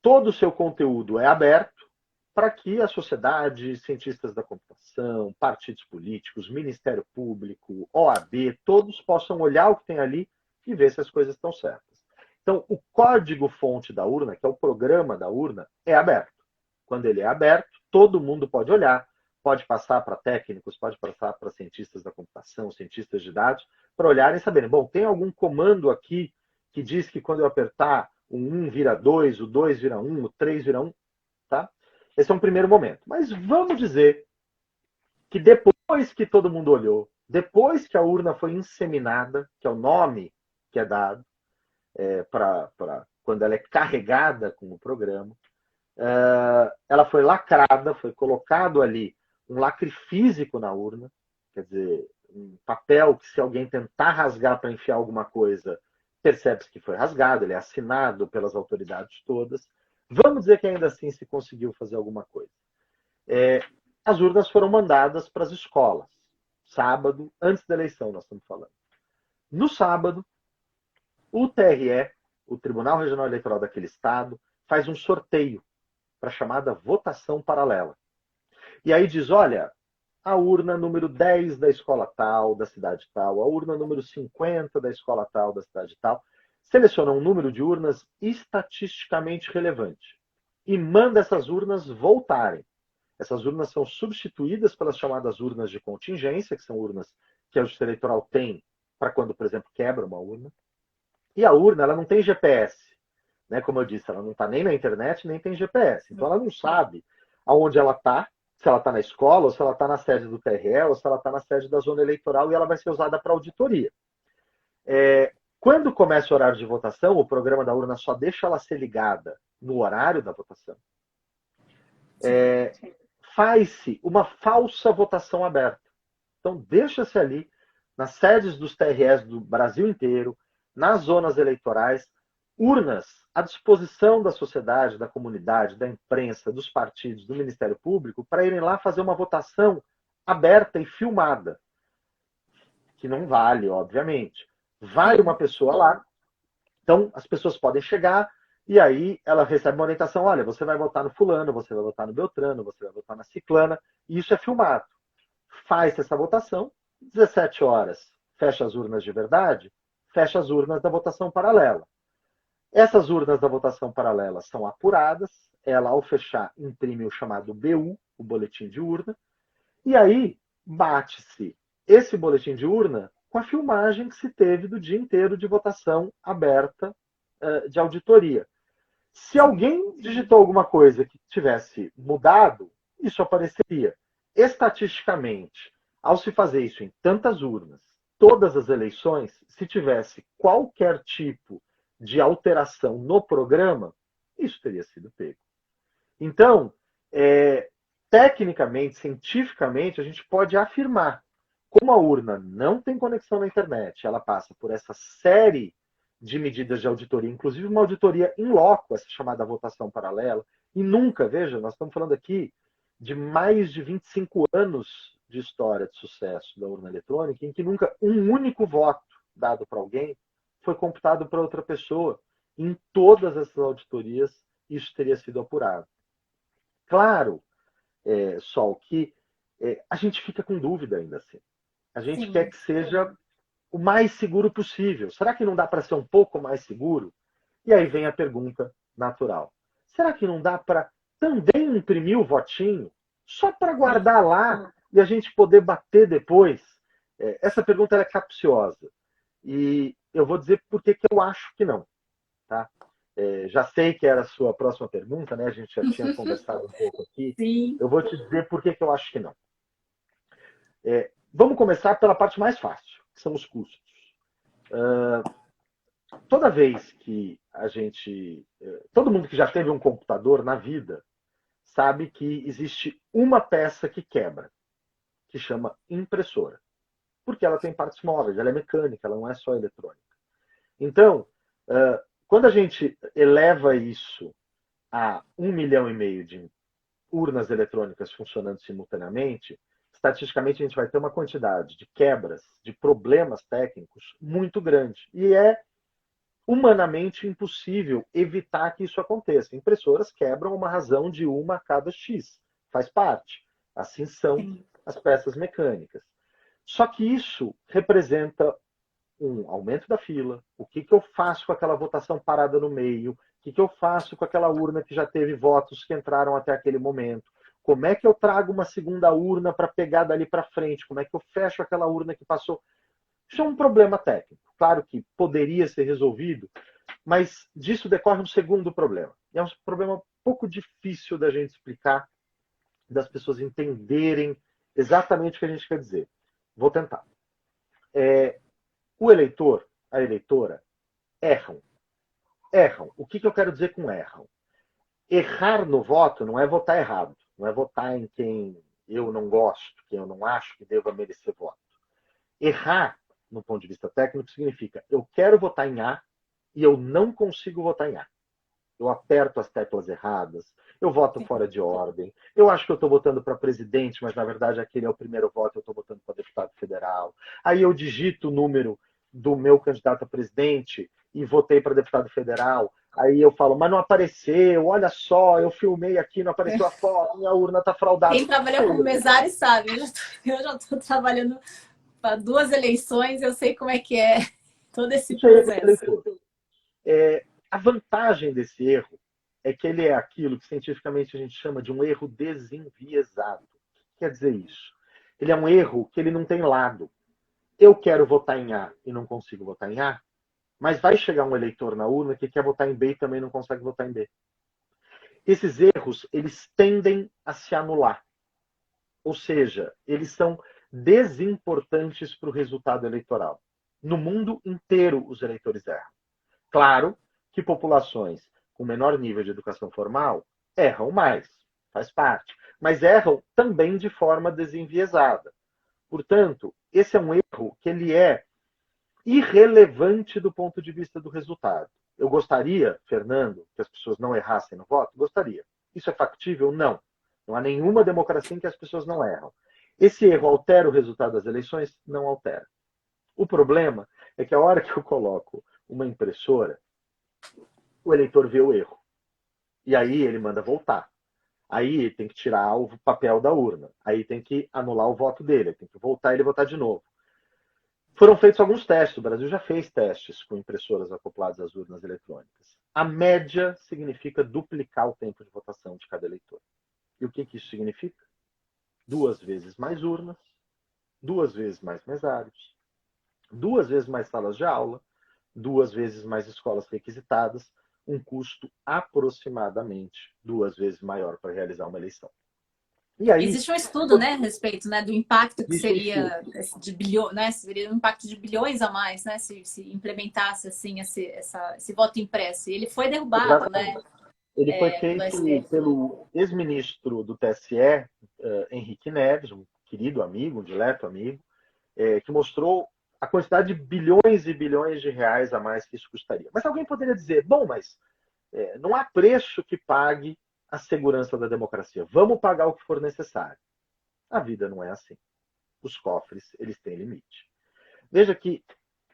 todo o seu conteúdo é aberto para que a sociedade, cientistas da computação, partidos políticos, Ministério Público, OAB, todos possam olhar o que tem ali e ver se as coisas estão certas. Então, o código-fonte da urna, que é o programa da urna, é aberto. Quando ele é aberto, todo mundo pode olhar, pode passar para técnicos, pode passar para cientistas da computação, cientistas de dados, para olharem e saberem, bom, tem algum comando aqui que diz que quando eu apertar o 1 vira 2, o 2 vira 1, o 3 vira 1, tá? Esse é um primeiro momento. Mas vamos dizer que depois que todo mundo olhou, depois que a urna foi inseminada, que é o nome que é dado para quando ela é carregada com o programa, ela foi lacrada, foi colocado ali um lacre físico na urna, quer dizer, um papel que se alguém tentar rasgar para enfiar alguma coisa, percebe-se que foi rasgado, ele é assinado pelas autoridades todas. Vamos dizer que ainda assim se conseguiu fazer alguma coisa. As urnas foram mandadas para as escolas. Sábado, antes da eleição, nós estamos falando. No sábado, o TRE, o Tribunal Regional Eleitoral daquele estado, faz um sorteio para a chamada votação paralela. E aí diz, olha, a urna número 10 da escola tal, da cidade tal, a urna número 50 da escola tal, da cidade tal, seleciona um número de urnas estatisticamente relevante e manda essas urnas voltarem. Essas urnas são substituídas pelas chamadas urnas de contingência, que são urnas que a Justiça Eleitoral tem para quando, por exemplo, quebra uma urna. E a urna ela não tem GPS. Né? Como eu disse, ela não está nem na internet, nem tem GPS. Então ela não sabe aonde ela está, se ela está na escola, ou se ela está na sede do TRE, ou se ela está na sede da zona eleitoral, e ela vai ser usada para auditoria. Quando começa o horário de votação, o programa da urna só deixa ela ser ligada no horário da votação. Faz-se uma falsa votação aberta. Então, deixa-se ali, nas sedes dos TREs do Brasil inteiro, nas zonas eleitorais, urnas à disposição da sociedade, da comunidade, da imprensa, dos partidos, do Ministério Público, para irem lá fazer uma votação aberta e filmada, que não vale, obviamente. Vai uma pessoa lá, então as pessoas podem chegar e aí ela recebe uma orientação, olha, você vai votar no fulano, você vai votar no Beltrano, você vai votar na ciclana, e isso é filmado. Faz essa votação, 17 horas, fecha as urnas de verdade, fecha as urnas da votação paralela. Essas urnas da votação paralela são apuradas, ela, ao fechar, imprime o chamado BU, o boletim de urna, e aí bate-se esse boletim de urna com a filmagem que se teve do dia inteiro de votação aberta de auditoria. Se alguém digitou alguma coisa que tivesse mudado, isso apareceria. Estatisticamente, ao se fazer isso em tantas urnas, todas as eleições, se tivesse qualquer tipo de alteração no programa, isso teria sido pego. Então, tecnicamente, cientificamente, a gente pode afirmar, como a urna não tem conexão na internet, ela passa por essa série de medidas de auditoria, inclusive uma auditoria in loco, essa chamada votação paralela, e nunca, veja, nós estamos falando aqui de mais de 25 anos de história de sucesso da urna eletrônica, em que nunca um único voto dado para alguém foi computado para outra pessoa. Em todas essas auditorias, isso teria sido apurado. Claro, Sol, que a gente fica com dúvida ainda assim. A gente Sim. quer que seja o mais seguro possível. Será que não dá para ser um pouco mais seguro? E aí vem a pergunta natural. Será que não dá para também imprimir o votinho só para guardar lá e a gente poder bater depois? Essa pergunta é capciosa. E eu vou dizer por que eu acho que não. Tá? Já sei que era a sua próxima pergunta, né? A gente já tinha conversado um pouco aqui. Sim. Eu vou te dizer por que eu acho que não. Vamos começar pela parte mais fácil, que são os custos. Toda vez que a gente. Todo mundo que já teve um computador na vida sabe que existe uma peça que quebra, que chama impressora. Porque ela tem partes móveis, ela é mecânica, ela não é só eletrônica. Então, quando a gente eleva isso a 1,5 milhão de urnas eletrônicas funcionando simultaneamente, estatisticamente a gente vai ter uma quantidade de quebras, de problemas técnicos muito grande. E é humanamente impossível evitar que isso aconteça. Impressoras quebram uma razão de uma a cada X. Faz parte. Assim são as peças mecânicas. Só que isso representa um aumento da fila. O que eu faço com aquela votação parada no meio? O que eu faço com aquela urna que já teve votos que entraram até aquele momento? Como é que eu trago uma segunda urna para pegar dali para frente? Como é que eu fecho aquela urna que passou? Isso é um problema técnico. Claro que poderia ser resolvido, mas disso decorre um segundo problema. E é um problema um pouco difícil da gente explicar, das pessoas entenderem exatamente o que a gente quer dizer. Vou tentar. O eleitor, a eleitora, erram. Erram. O que eu quero dizer com erram? Errar no voto não é votar errado. Não é votar em quem eu não gosto, quem eu não acho que deva merecer voto. Errar, no ponto de vista técnico, significa eu quero votar em A e eu não consigo votar em A. Eu aperto as teclas erradas, eu voto fora de ordem, eu acho que eu estou votando para presidente, mas na verdade aquele é o primeiro voto, eu estou votando para deputado federal. Aí eu digito o número do meu candidato a presidente e votei para deputado federal. Aí eu falo, mas não apareceu, olha só, eu filmei aqui, não apareceu a foto, minha urna está fraudada. Quem trabalhou como mesário sabe, eu já estou trabalhando para 2 eleições, eu sei como é que é todo esse processo. A vantagem desse erro é que ele é aquilo que cientificamente a gente chama de um erro desenviesado. O que quer dizer isso? Ele é um erro que ele não tem lado. Eu quero votar em A e não consigo votar em A, mas vai chegar um eleitor na urna que quer votar em B e também não consegue votar em B. Esses erros, eles tendem a se anular. Ou seja, eles são desimportantes para o resultado eleitoral. No mundo inteiro, os eleitores erram. Claro que populações com menor nível de educação formal erram mais, faz parte, mas erram também de forma desenviesada. Portanto, esse é um erro que ele é irrelevante do ponto de vista do resultado. Eu gostaria, Fernando, que as pessoas não errassem no voto? Gostaria. Isso é factível? Não. Não há nenhuma democracia em que as pessoas não erram. Esse erro altera o resultado das eleições? Não altera. O problema é que a hora que eu coloco uma impressora, o eleitor vê o erro. E aí ele manda voltar. Aí tem que tirar o papel da urna. Aí tem que anular o voto dele. Tem que voltar e ele votar de novo. Foram feitos alguns testes. O Brasil já fez testes com impressoras acopladas às urnas eletrônicas. A média significa duplicar o tempo de votação de cada eleitor. E o que isso significa? 2 vezes mais urnas, 2 vezes mais mesários, 2 vezes mais salas de aula, 2 vezes mais escolas requisitadas, um custo aproximadamente 2 vezes maior para realizar uma eleição. E aí, existe um estudo, né, a respeito, né, do impacto que existe um seria estudo. de bilhões, né, seria um impacto de bilhões a mais, né, se implementasse assim esse voto impresso. E ele foi derrubado, né, Exatamente. Ele foi pelo feito STF. pelo ex-ministro do TSE, Henrique Neves, um querido amigo, um dileto amigo, que mostrou a quantidade de bilhões e bilhões de reais a mais que isso custaria. Mas alguém poderia dizer, bom, mas não há preço que pague a segurança da democracia. Vamos pagar o que for necessário. A vida não é assim. Os cofres, eles têm limite. Veja que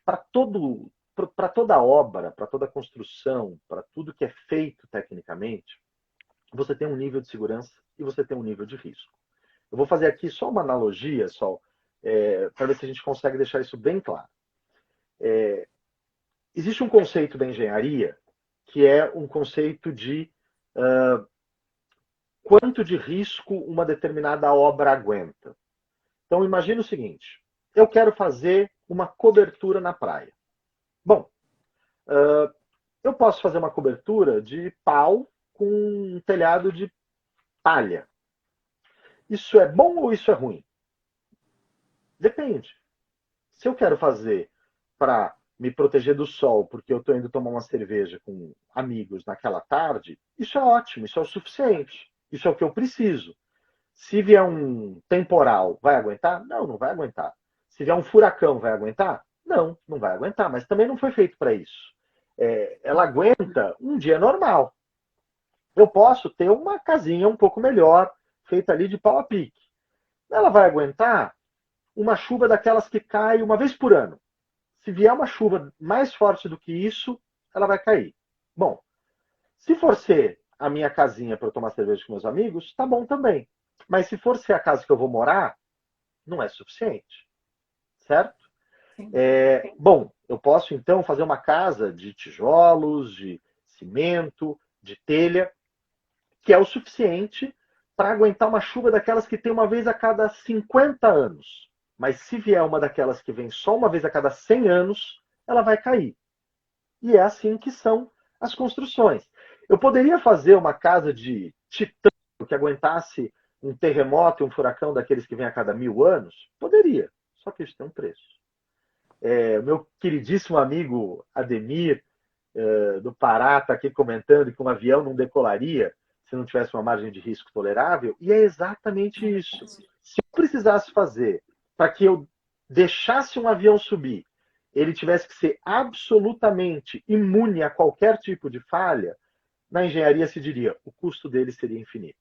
para toda obra, para toda construção, para tudo que é feito tecnicamente, você tem um nível de segurança e você tem um nível de risco. Eu vou fazer aqui só uma analogia, Sol, para ver se a gente consegue deixar isso bem claro. Existe um conceito da engenharia que é um conceito de quanto de risco uma determinada obra aguenta. Então, imagine o seguinte: eu quero fazer uma cobertura na praia. Bom, eu posso fazer uma cobertura de pau com um telhado de palha. Isso é bom ou isso é ruim? Depende. Se eu quero fazer para me proteger do sol, porque eu estou indo tomar uma cerveja com amigos naquela tarde, isso é ótimo, isso é o suficiente. Isso é o que eu preciso. Se vier um temporal, vai aguentar? Não, não vai aguentar. Se vier um furacão, vai aguentar? Não, não vai aguentar, mas também não foi feito para isso. Ela aguenta um dia normal. Eu posso ter uma casinha um pouco melhor, feita ali de pau a pique. Ela vai aguentar uma chuva daquelas que cai uma vez por ano. Se vier uma chuva mais forte do que isso, ela vai cair. Bom, se for ser a minha casinha para eu tomar cerveja com meus amigos, tá bom também. Mas se for ser a casa que eu vou morar, não é suficiente. Certo? Bom, eu posso então fazer uma casa de tijolos, de cimento, de telha, que é o suficiente para aguentar uma chuva daquelas que tem uma vez a cada 50 anos. Mas se vier uma daquelas que vem só uma vez a cada 100 anos, ela vai cair. E é assim que são as construções. Eu poderia fazer uma casa de titânio que aguentasse um terremoto e um furacão daqueles que vem a cada 1000 anos? Poderia, só que isso tem um preço. O meu queridíssimo amigo Ademir, do Pará, está aqui comentando que um avião não decolaria se não tivesse uma margem de risco tolerável, e é exatamente isso. Se eu precisasse fazer para que eu deixasse um avião subir, ele tivesse que ser absolutamente imune a qualquer tipo de falha, na engenharia se diria, o custo dele seria infinito.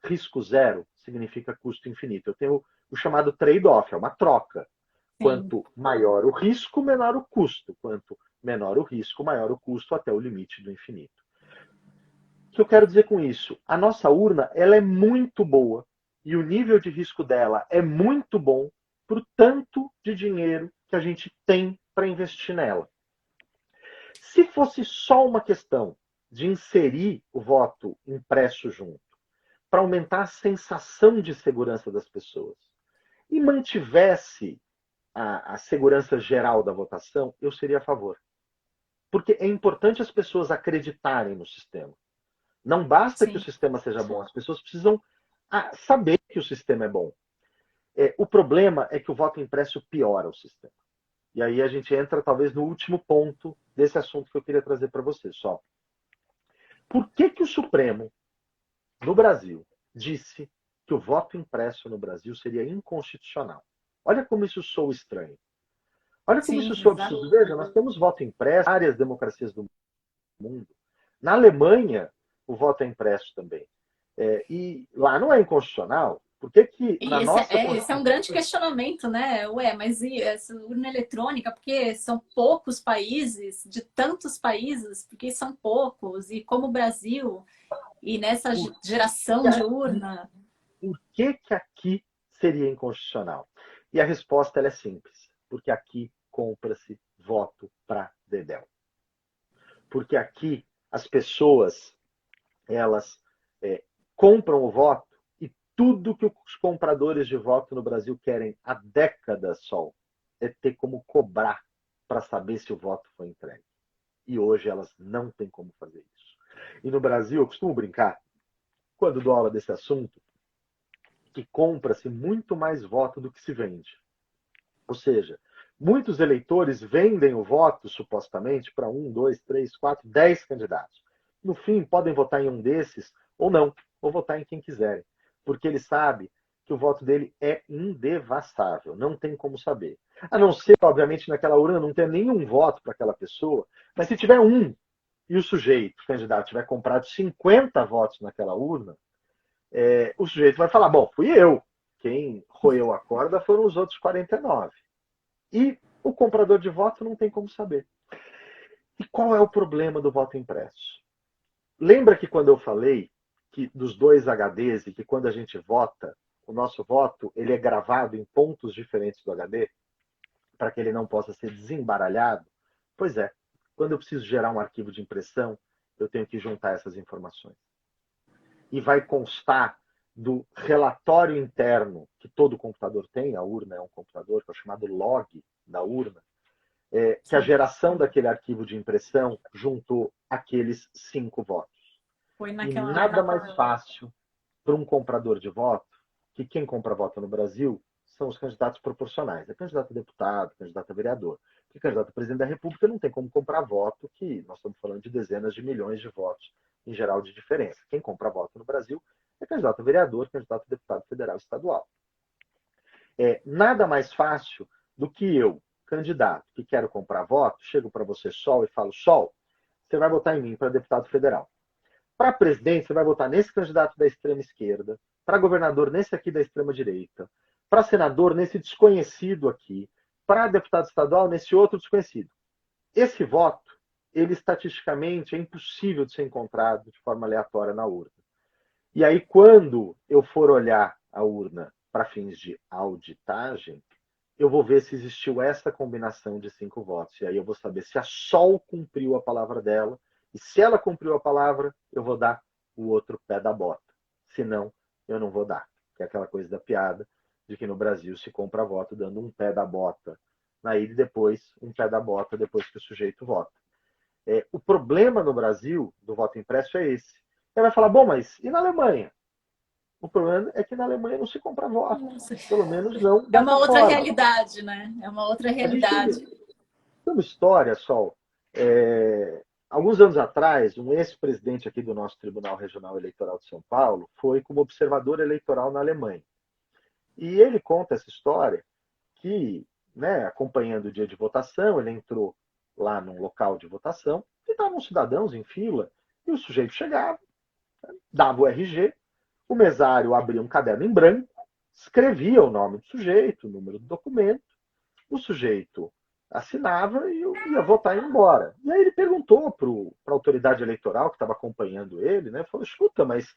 Risco zero significa custo infinito. Eu tenho o chamado trade-off, é uma troca. Sim. Quanto maior o risco, menor o custo. Quanto menor o risco, maior o custo até o limite do infinito. O que eu quero dizer com isso? A nossa urna ela é muito boa e o nível de risco dela é muito bom para o tanto de dinheiro que a gente tem para investir nela. Se fosse só uma questão de inserir o voto impresso junto, para aumentar a sensação de segurança das pessoas, e mantivesse a segurança geral da votação, eu seria a favor. Porque é importante as pessoas acreditarem no sistema. Não basta que o Sim. sistema seja bom, as pessoas precisam saber que o sistema é bom. O problema é que o voto impresso piora o sistema. E aí a gente entra talvez no último ponto desse assunto que eu queria trazer para vocês. Só. Por que o Supremo, no Brasil, disse que o voto impresso no Brasil seria inconstitucional? Olha como isso soa estranho. Olha como isso Sim, soa exato. absurdo. Veja, nós temos voto impresso em várias democracias do mundo. Na Alemanha, o voto é impresso também. E lá não é inconstitucional. Por que que E na nossa esse é um grande questionamento, né? Ué, mas e essa urna eletrônica? Porque são poucos países, de tantos países, porque são poucos, e como o Brasil, e nessa geração de urna. Por que que aqui seria inconstitucional? E a resposta ela é simples. Porque aqui compra-se voto para dedéu. Porque aqui as pessoas, elas compram o voto e tudo que os compradores de voto no Brasil querem há décadas, Sol, é ter como cobrar para saber se o voto foi entregue. E hoje elas não têm como fazer isso. E no Brasil, eu costumo brincar, quando dou aula desse assunto, que compra-se muito mais voto do que se vende. Ou seja, muitos eleitores vendem o voto, supostamente, para 1, 2, 3, 4, 10 candidatos. No fim, podem votar em um desses ou não, ou votar em quem quiserem, porque ele sabe que o voto dele é indevassável, não tem como saber. A não ser, obviamente, naquela urna não ter nenhum voto para aquela pessoa, mas se tiver um e o sujeito, o candidato, tiver comprado 50 votos naquela urna, o sujeito vai falar, bom, fui eu. Quem roeu a corda foram os outros 49. E o comprador de voto não tem como saber. E qual é o problema do voto impresso? Lembra que quando eu falei que dos dois HDs e que quando a gente vota, o nosso voto ele é gravado em pontos diferentes do HD para que ele não possa ser desembaralhado? Pois é, quando eu preciso gerar um arquivo de impressão, eu tenho que juntar essas informações. E vai constar do relatório interno que todo computador tem, a urna é um computador, que é o chamado log da urna, que a geração daquele arquivo de impressão juntou aqueles 5 votos. Foi E naquela. nada mais fácil para um comprador de voto, que quem compra voto no Brasil são os candidatos proporcionais. É candidato a deputado, candidato a vereador. Porque candidato a presidente da República não tem como comprar voto, que nós estamos falando de dezenas de milhões de votos, em geral, de diferença. Quem compra voto no Brasil é candidato a vereador, candidato a deputado federal e estadual. Nada mais fácil do que eu, candidato, que quero comprar voto, chego para você, Sol, e falo, Sol, você vai votar em mim para deputado federal. Para presidente, você vai votar nesse candidato da extrema esquerda, para governador, nesse aqui da extrema direita, para senador, nesse desconhecido aqui, para deputado estadual, nesse outro desconhecido. Esse voto, ele estatisticamente é impossível de ser encontrado de forma aleatória na urna. E aí, quando eu for olhar a urna para fins de auditagem, eu vou ver se existiu essa combinação de 5 votos. E aí eu vou saber se a Sol cumpriu a palavra dela. E se ela cumpriu a palavra, eu vou dar o outro pé da bota. Se não, eu não vou dar. Que é aquela coisa da piada de que no Brasil se compra voto dando um pé da bota na ida e depois um pé da bota depois que o sujeito vota. O problema no Brasil do voto impresso é esse. Ele vai falar, bom, mas e na Alemanha? O problema é que na Alemanha não se compra voto. Pelo menos não É dessa uma outra forma. realidade, né? É uma outra A gente realidade. tem uma história, Sol. Alguns anos atrás, um ex-presidente aqui do nosso Tribunal Regional Eleitoral de São Paulo foi como observador eleitoral na Alemanha. E ele conta essa história que, né, acompanhando o dia de votação, ele entrou lá num local de votação e estavam cidadãos em fila e o sujeito chegava, dava o RG, o mesário abria um caderno em branco, escrevia o nome do sujeito, o número do documento, o sujeito assinava e ia votar e ir embora. E aí ele perguntou para a autoridade eleitoral que estava acompanhando ele, né? Falou, escuta, mas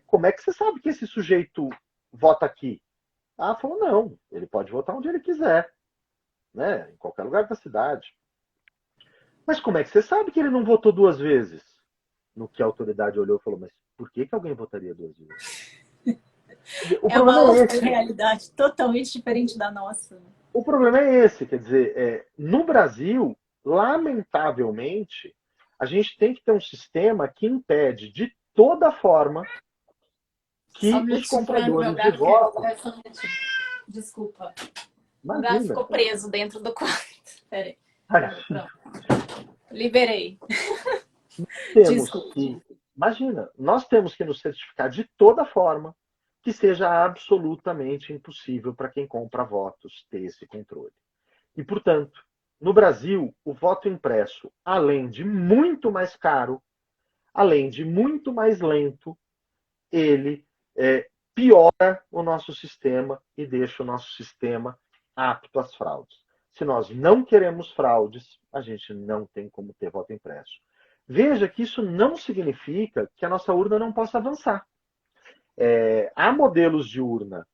como é que você sabe que esse sujeito vota aqui? Ah, falou, não, ele pode votar onde ele quiser, né? Em qualquer lugar da cidade. Mas como é que você sabe que ele não votou 2 vezes? No que a autoridade olhou e falou, mas por que alguém votaria 2 vezes? O É uma problema é outra esse. realidade totalmente diferente da nossa. O problema é esse, quer dizer, no Brasil, lamentavelmente, a gente tem que ter um sistema que impede de toda forma Só um que os minutinho que meu compradores de gato quer. votos. Só um minutinho. Desculpa. O gato Imagina. ficou preso dentro do quarto. Peraí. Olha, Pronto. Liberei. temos Desculpa. que, imagina, nós temos que nos certificar de toda forma que seja absolutamente impossível para quem compra votos ter esse controle. E, portanto, no Brasil, o voto impresso, além de muito mais caro, além de muito mais lento, ele piora o nosso sistema e deixa o nosso sistema apto às fraudes. Se nós não queremos fraudes, a gente não tem como ter voto impresso. Veja que isso não significa que a nossa urna não possa avançar. Há modelos de urna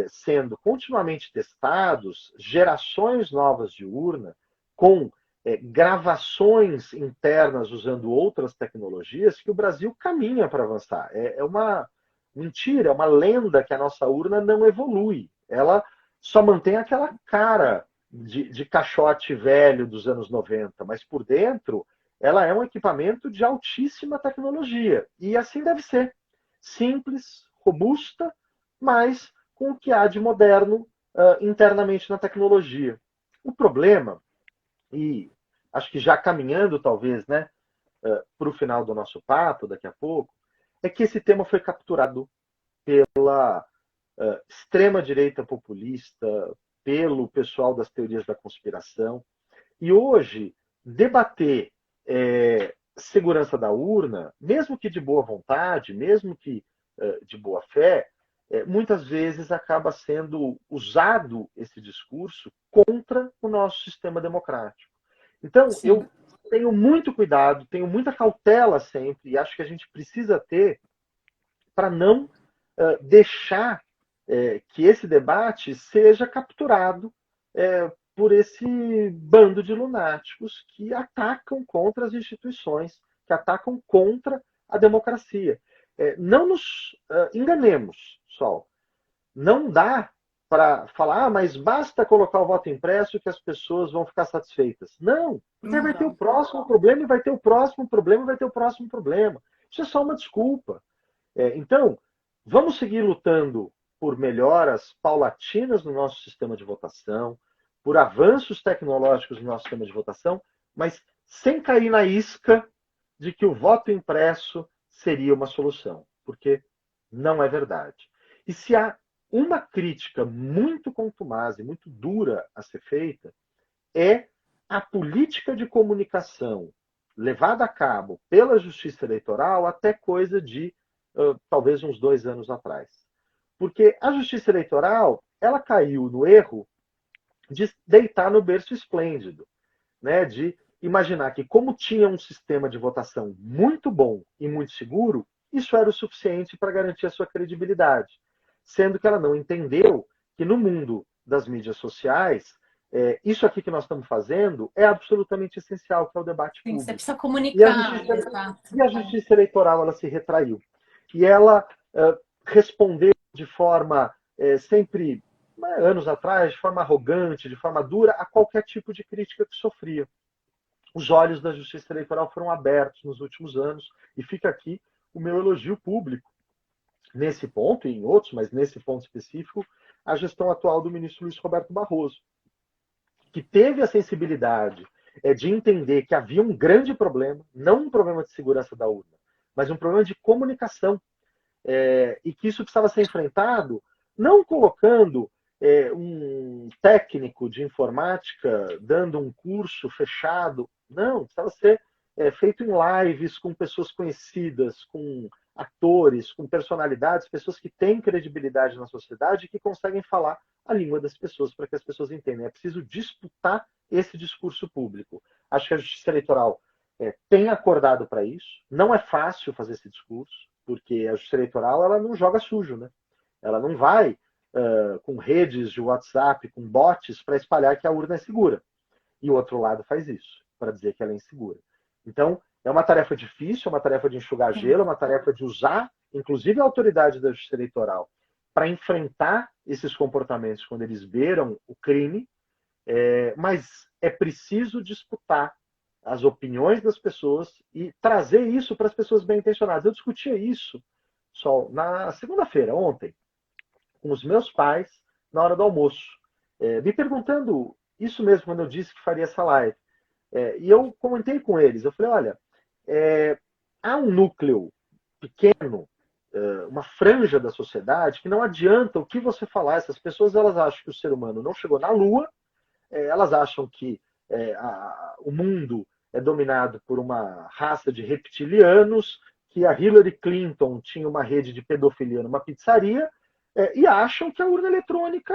sendo continuamente testados, gerações novas de urna, com gravações internas usando outras tecnologias, que o Brasil caminha para avançar. É uma mentira, é uma lenda que a nossa urna não evolui. Ela só mantém aquela cara de caixote velho dos anos 90, mas por dentro ela é um equipamento de altíssima tecnologia. E assim deve ser. Simples, robusta, mas com o que há de moderno internamente na tecnologia. O problema, e acho que já caminhando talvez, né, para o final do nosso papo, daqui a pouco, é que esse tema foi capturado pela extrema-direita populista, pelo pessoal das teorias da conspiração. E hoje, debater segurança da urna, mesmo que de boa vontade, mesmo que de boa fé, muitas vezes acaba sendo usado esse discurso contra o nosso sistema democrático. Então, Sim. eu tenho muito cuidado, tenho muita cautela sempre, e acho que a gente precisa ter para não deixar que esse debate seja capturado por esse bando de lunáticos que atacam contra as instituições, que atacam contra a democracia. Não nos enganemos, Sol. Não dá para falar, mas basta colocar o voto impresso que as pessoas vão ficar satisfeitas. Não, porque vai ter o próximo problema, e vai ter o próximo problema, e vai ter o próximo problema. Isso é só uma desculpa. Então, vamos seguir lutando por melhoras paulatinas no nosso sistema de votação, por avanços tecnológicos no nosso sistema de votação, mas sem cair na isca de que o voto impresso seria uma solução, porque não é verdade. E se há uma crítica muito contumaz e muito dura a ser feita, é a política de comunicação levada a cabo pela Justiça Eleitoral até coisa de talvez uns 2 anos atrás. Porque a Justiça Eleitoral ela caiu no erro de deitar no berço esplêndido, né? De imaginar que, como tinha um sistema de votação muito bom e muito seguro, isso era o suficiente para garantir a sua credibilidade. Sendo que ela não entendeu que no mundo das mídias sociais, isso aqui que nós estamos fazendo é absolutamente essencial, que é o debate Sim, você público. precisa E a comunicar, justiça, exato. e a justiça eleitoral ela se retraiu. E ela respondeu de forma sempre, anos atrás, de forma arrogante, de forma dura, a qualquer tipo de crítica que sofria. Os olhos da justiça eleitoral foram abertos nos últimos anos, e fica aqui o meu elogio público nesse ponto, e em outros, mas nesse ponto específico, a gestão atual do ministro Luiz Roberto Barroso, que teve a sensibilidade de entender que havia um grande problema, não um problema de segurança da urna, mas um problema de comunicação, e que isso precisava ser enfrentado não colocando um técnico de informática dando um curso fechado, não, precisava ser feito em lives com pessoas conhecidas, com atores, com personalidades, pessoas que têm credibilidade na sociedade e que conseguem falar a língua das pessoas para que as pessoas entendam. É preciso disputar esse discurso público. Acho que a Justiça Eleitoral tem acordado para isso. Não é fácil fazer esse discurso, porque a Justiça Eleitoral ela não joga sujo, né? Ela não vai com redes de WhatsApp, com bots, para espalhar que a urna é segura. E o outro lado faz isso, para dizer que ela é insegura. Então, é uma tarefa difícil, é uma tarefa de enxugar Sim. gelo, é uma tarefa de usar, inclusive, a autoridade da Justiça Eleitoral para enfrentar esses comportamentos quando eles beiram o crime, mas é preciso disputar as opiniões das pessoas e trazer isso para as pessoas bem intencionadas. Eu discutia isso só na segunda-feira, ontem, com os meus pais, na hora do almoço, me perguntando isso mesmo quando eu disse que faria essa live. E eu comentei com eles, eu falei, olha, há um núcleo pequeno uma franja da sociedade que não adianta o que você falar. Essas pessoas elas acham que o ser humano não chegou na Lua, elas acham que o mundo é dominado por uma raça de reptilianos, que a Hillary Clinton tinha uma rede de pedofilia numa pizzaria, e acham que a urna eletrônica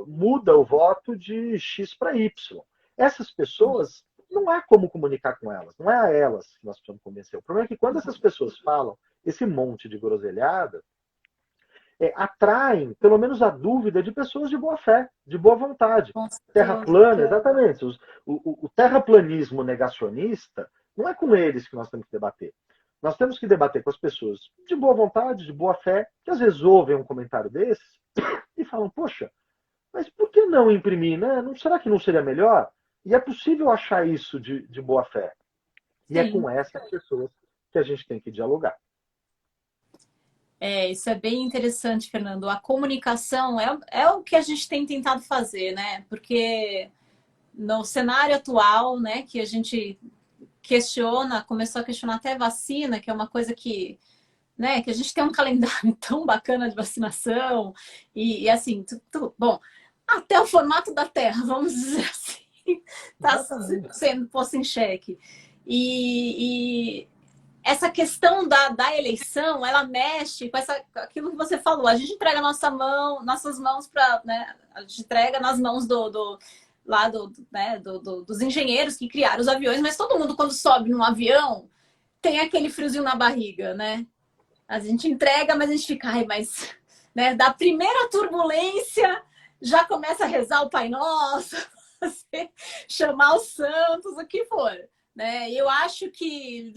muda o voto de X para Y. Essas pessoas, não há como comunicar com elas, não é a elas que nós precisamos convencer. O problema é que quando essas pessoas falam esse monte de groselhada, atraem, pelo menos, a dúvida de pessoas de boa fé, de boa vontade. Com Terra certeza. plana, exatamente. O terraplanismo negacionista não é com eles que nós temos que debater. Nós temos que debater com as pessoas de boa vontade, de boa fé, que às vezes ouvem um comentário desses e falam, poxa, mas por que não imprimir, né? Será que não seria melhor? E é possível achar isso de boa fé. E é Sim. com essas pessoas que a gente tem que dialogar. Isso é bem interessante, Fernando. A comunicação é o que a gente tem tentado fazer, né? Porque no cenário atual, né, que a gente questiona, começou a questionar até vacina, que é uma coisa que, né, que a gente tem um calendário tão bacana de vacinação e assim, bom, até o formato da Terra, vamos dizer assim, está Exatamente. sendo posto em xeque. E essa questão da eleição, ela mexe com aquilo que você falou. A gente entrega nossas mãos para, né, a gente entrega nas mãos lá né, dos engenheiros que criaram os aviões, mas todo mundo quando sobe num avião tem aquele friozinho na barriga, né? A gente entrega, mas a gente fica, ai, mas, né, da primeira turbulência já começa a rezar o Pai Nosso, chamar os santos, o que for, né? E eu acho que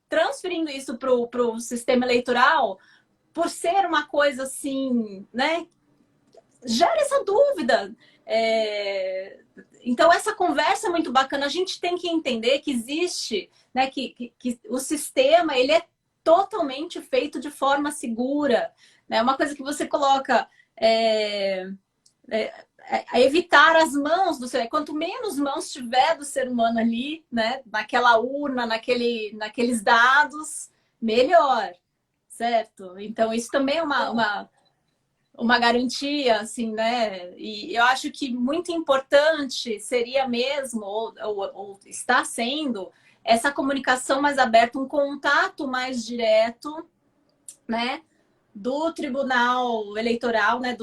transferindo isso para o sistema eleitoral, por ser uma coisa assim, né, gera essa dúvida. Então, essa conversa é muito bacana. A gente tem que entender que existe, né, que o sistema ele é totalmente feito de forma segura. Né? Uma coisa que você coloca a evitar as mãos do ser. Quanto menos mãos tiver do ser humano ali, né, naquela urna, naqueles dados, melhor, certo? Então, isso também é uma garantia, assim, né? E eu acho que muito importante seria mesmo, ou está sendo, essa comunicação mais aberta, um contato mais direto, né? Do Tribunal Eleitoral, né?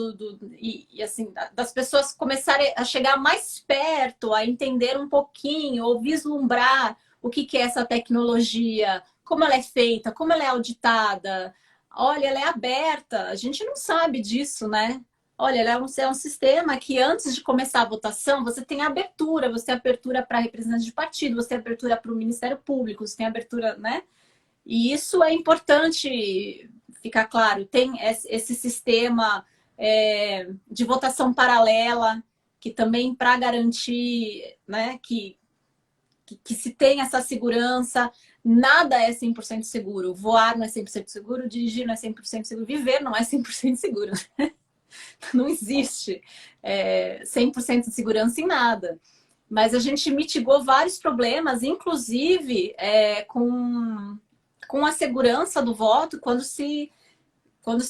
E assim, das pessoas começarem a chegar mais perto, a entender um pouquinho, ou vislumbrar o que é essa tecnologia, como ela é feita, como ela é auditada. Olha, ela é aberta, a gente não sabe disso, né? Olha, ela é um sistema que antes de começar a votação, você tem abertura, você tem abertura para representantes de partido, você tem abertura para o Ministério Público, você tem abertura, né? E isso é importante ficar claro. Tem esse sistema de votação paralela, que também para garantir, né, que se tem essa segurança, nada é 100% seguro. Voar não é 100% seguro, dirigir não é 100% seguro, viver não é 100% seguro. Não existe 100% de segurança em nada. Mas a gente mitigou vários problemas, inclusive com a segurança do voto quando se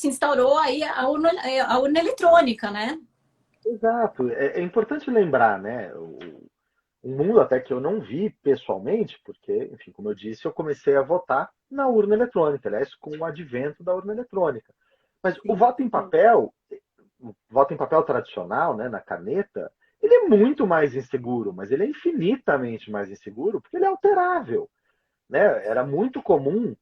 instaurou aí a urna eletrônica, né? Exato. É importante lembrar, né? Um mundo até que eu não vi pessoalmente, porque, enfim, como eu disse, eu comecei a votar na urna eletrônica, aliás, com o advento da urna eletrônica. Mas o Sim. voto em papel tradicional, né, na caneta, ele é muito mais inseguro, mas ele é infinitamente mais inseguro porque ele é alterável, né? Era muito comum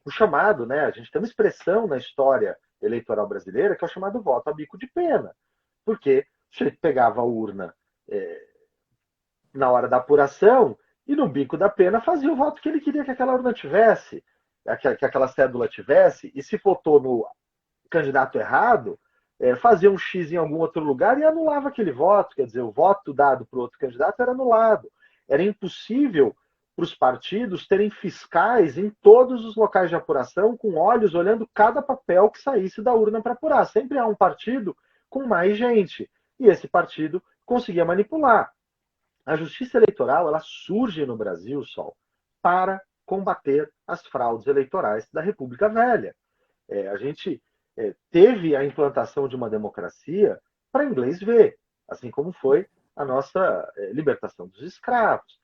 o chamado, né? A gente tem uma expressão na história eleitoral brasileira que é o chamado voto a bico de pena, porque você pegava a urna na hora da apuração e no bico da pena fazia o voto que ele queria que aquela urna tivesse, que aquela cédula tivesse, e se votou no candidato errado, fazia um X em algum outro lugar e anulava aquele voto. Quer dizer, o voto dado para o outro candidato era anulado. Era impossível para os partidos terem fiscais em todos os locais de apuração, com olhos olhando cada papel que saísse da urna para apurar. Sempre há um partido com mais gente. E esse partido conseguia manipular. A justiça eleitoral ela surge no Brasil, Sol, para combater as fraudes eleitorais da República Velha. A gente teve a implantação de uma democracia para inglês ver, assim como foi a nossa libertação dos escravos.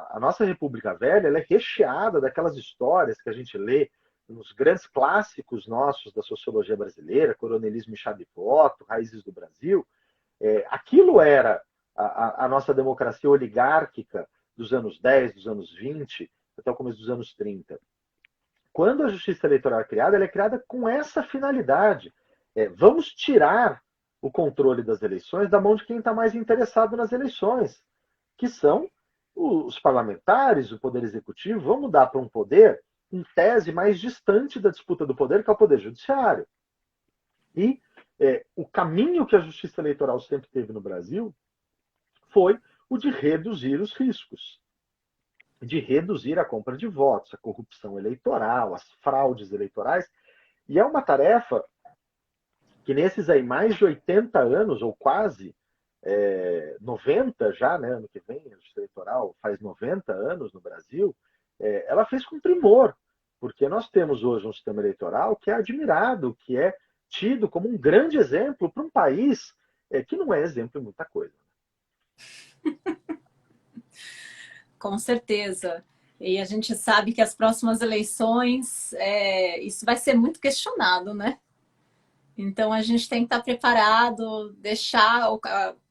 A nossa República Velha ela é recheada daquelas histórias que a gente lê nos grandes clássicos nossos da sociologia brasileira, Coronelismo e Chá de Voto, Raízes do Brasil. Aquilo era a nossa democracia oligárquica dos anos 10, dos anos 20, até o começo dos anos 30. Quando a justiça eleitoral é criada, ela é criada com essa finalidade. Vamos tirar o controle das eleições da mão de quem está mais interessado nas eleições, que são os parlamentares, o poder executivo. Vamos dar para um poder, em tese, mais distante da disputa do poder, que é o poder judiciário. E o caminho que a justiça eleitoral sempre teve no Brasil foi o de reduzir os riscos, de reduzir a compra de votos, a corrupção eleitoral, as fraudes eleitorais. E é uma tarefa que nesses aí mais de 80 anos, ou quase 90 já, né, ano que vem, a justiça eleitoral faz 90 anos no Brasil, ela fez com primor, porque nós temos hoje um sistema eleitoral que é admirado, que é tido como um grande exemplo para um país que não é exemplo em muita coisa. Com certeza. E a gente sabe que as próximas eleições, isso vai ser muito questionado, né? Então a gente tem que estar preparado, deixar,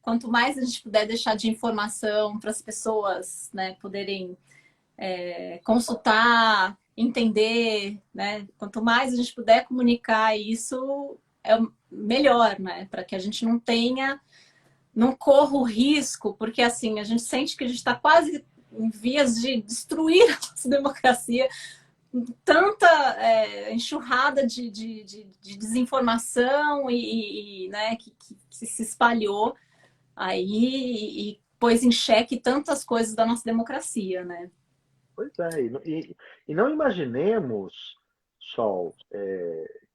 quanto mais a gente puder deixar de informação para as pessoas, né, poderem consultar, entender, né? Quanto mais a gente puder comunicar isso, é melhor, né? Para que a gente não corra o risco, porque assim, a gente sente que a gente está quase em vias de destruir a nossa democracia, tanta enxurrada de desinformação né, que se espalhou aí e pôs em xeque tantas coisas da nossa democracia, né? Pois é, e não imaginemos, Sol,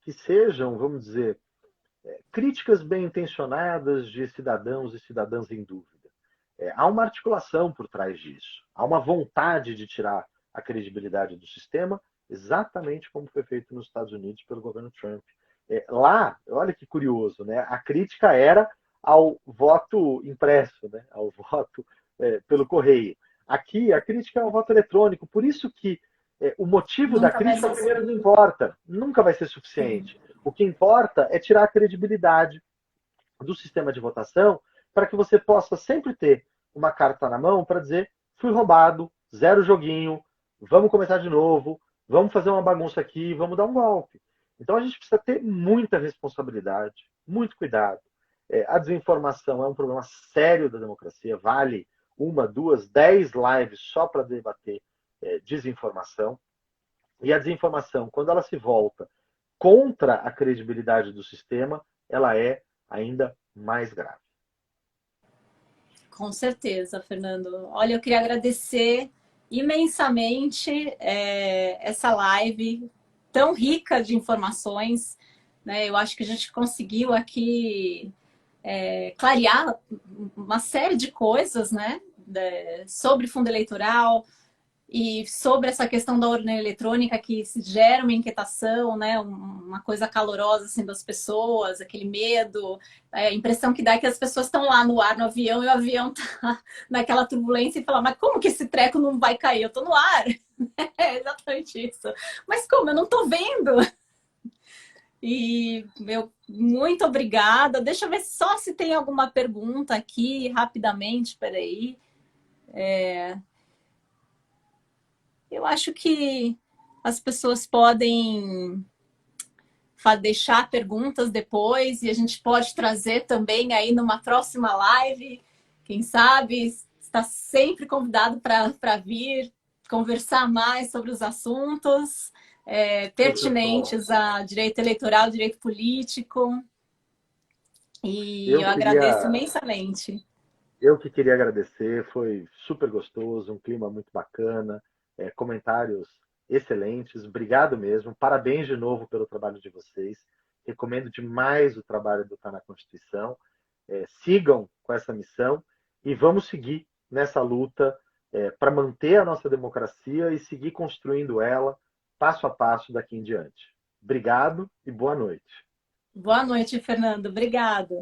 que sejam, vamos dizer, críticas bem intencionadas de cidadãos e cidadãs em dúvida. Há uma articulação por trás disso, há uma vontade de tirar a credibilidade do sistema, exatamente como foi feito nos Estados Unidos pelo governo Trump. Lá, olha que curioso, né? A crítica era ao voto impresso, né? Ao voto pelo correio. Aqui, a crítica é ao voto eletrônico. Por isso que o motivo da crítica, primeiro, não importa. Nunca vai ser suficiente. O que importa é tirar a credibilidade do sistema de votação para que você possa sempre ter uma carta na mão para dizer fui roubado, zero joguinho, vamos começar de novo, vamos fazer uma bagunça aqui, vamos dar um golpe. Então a gente precisa ter muita responsabilidade, muito cuidado. A desinformação é um problema sério da democracia, vale 1, 2, 10 lives só para debater desinformação. E a desinformação, quando ela se volta contra a credibilidade do sistema, ela é ainda mais grave. Com certeza, Fernando. Olha, eu queria agradecer imensamente essa live tão rica de informações, né? Eu acho que a gente conseguiu aqui clarear uma série de coisas, né? Sobre fundo eleitoral e sobre essa questão da urna eletrônica que se gera uma inquietação, né? Uma coisa calorosa assim das pessoas, aquele medo, a impressão que dá é que as pessoas estão lá no ar, no avião, e o avião tá naquela turbulência e fala, mas como que esse treco não vai cair? Eu tô no ar. É exatamente isso. Mas como? Eu não tô vendo. E muito obrigada. Deixa eu ver só se tem alguma pergunta aqui, rapidamente, peraí. Eu acho que as pessoas podem deixar perguntas depois e a gente pode trazer também aí numa próxima live. Quem sabe está sempre convidado para vir conversar mais sobre os assuntos pertinentes a direito eleitoral, direito político. E eu agradeço imensamente. Eu que queria agradecer, foi super gostoso, um clima muito bacana, comentários excelentes, obrigado mesmo, parabéns de novo pelo trabalho de vocês, recomendo demais o trabalho do Tá na Constituição, sigam com essa missão e vamos seguir nessa luta para manter a nossa democracia e seguir construindo ela passo a passo daqui em diante. Obrigado e boa noite. Boa noite, Fernando. Obrigada.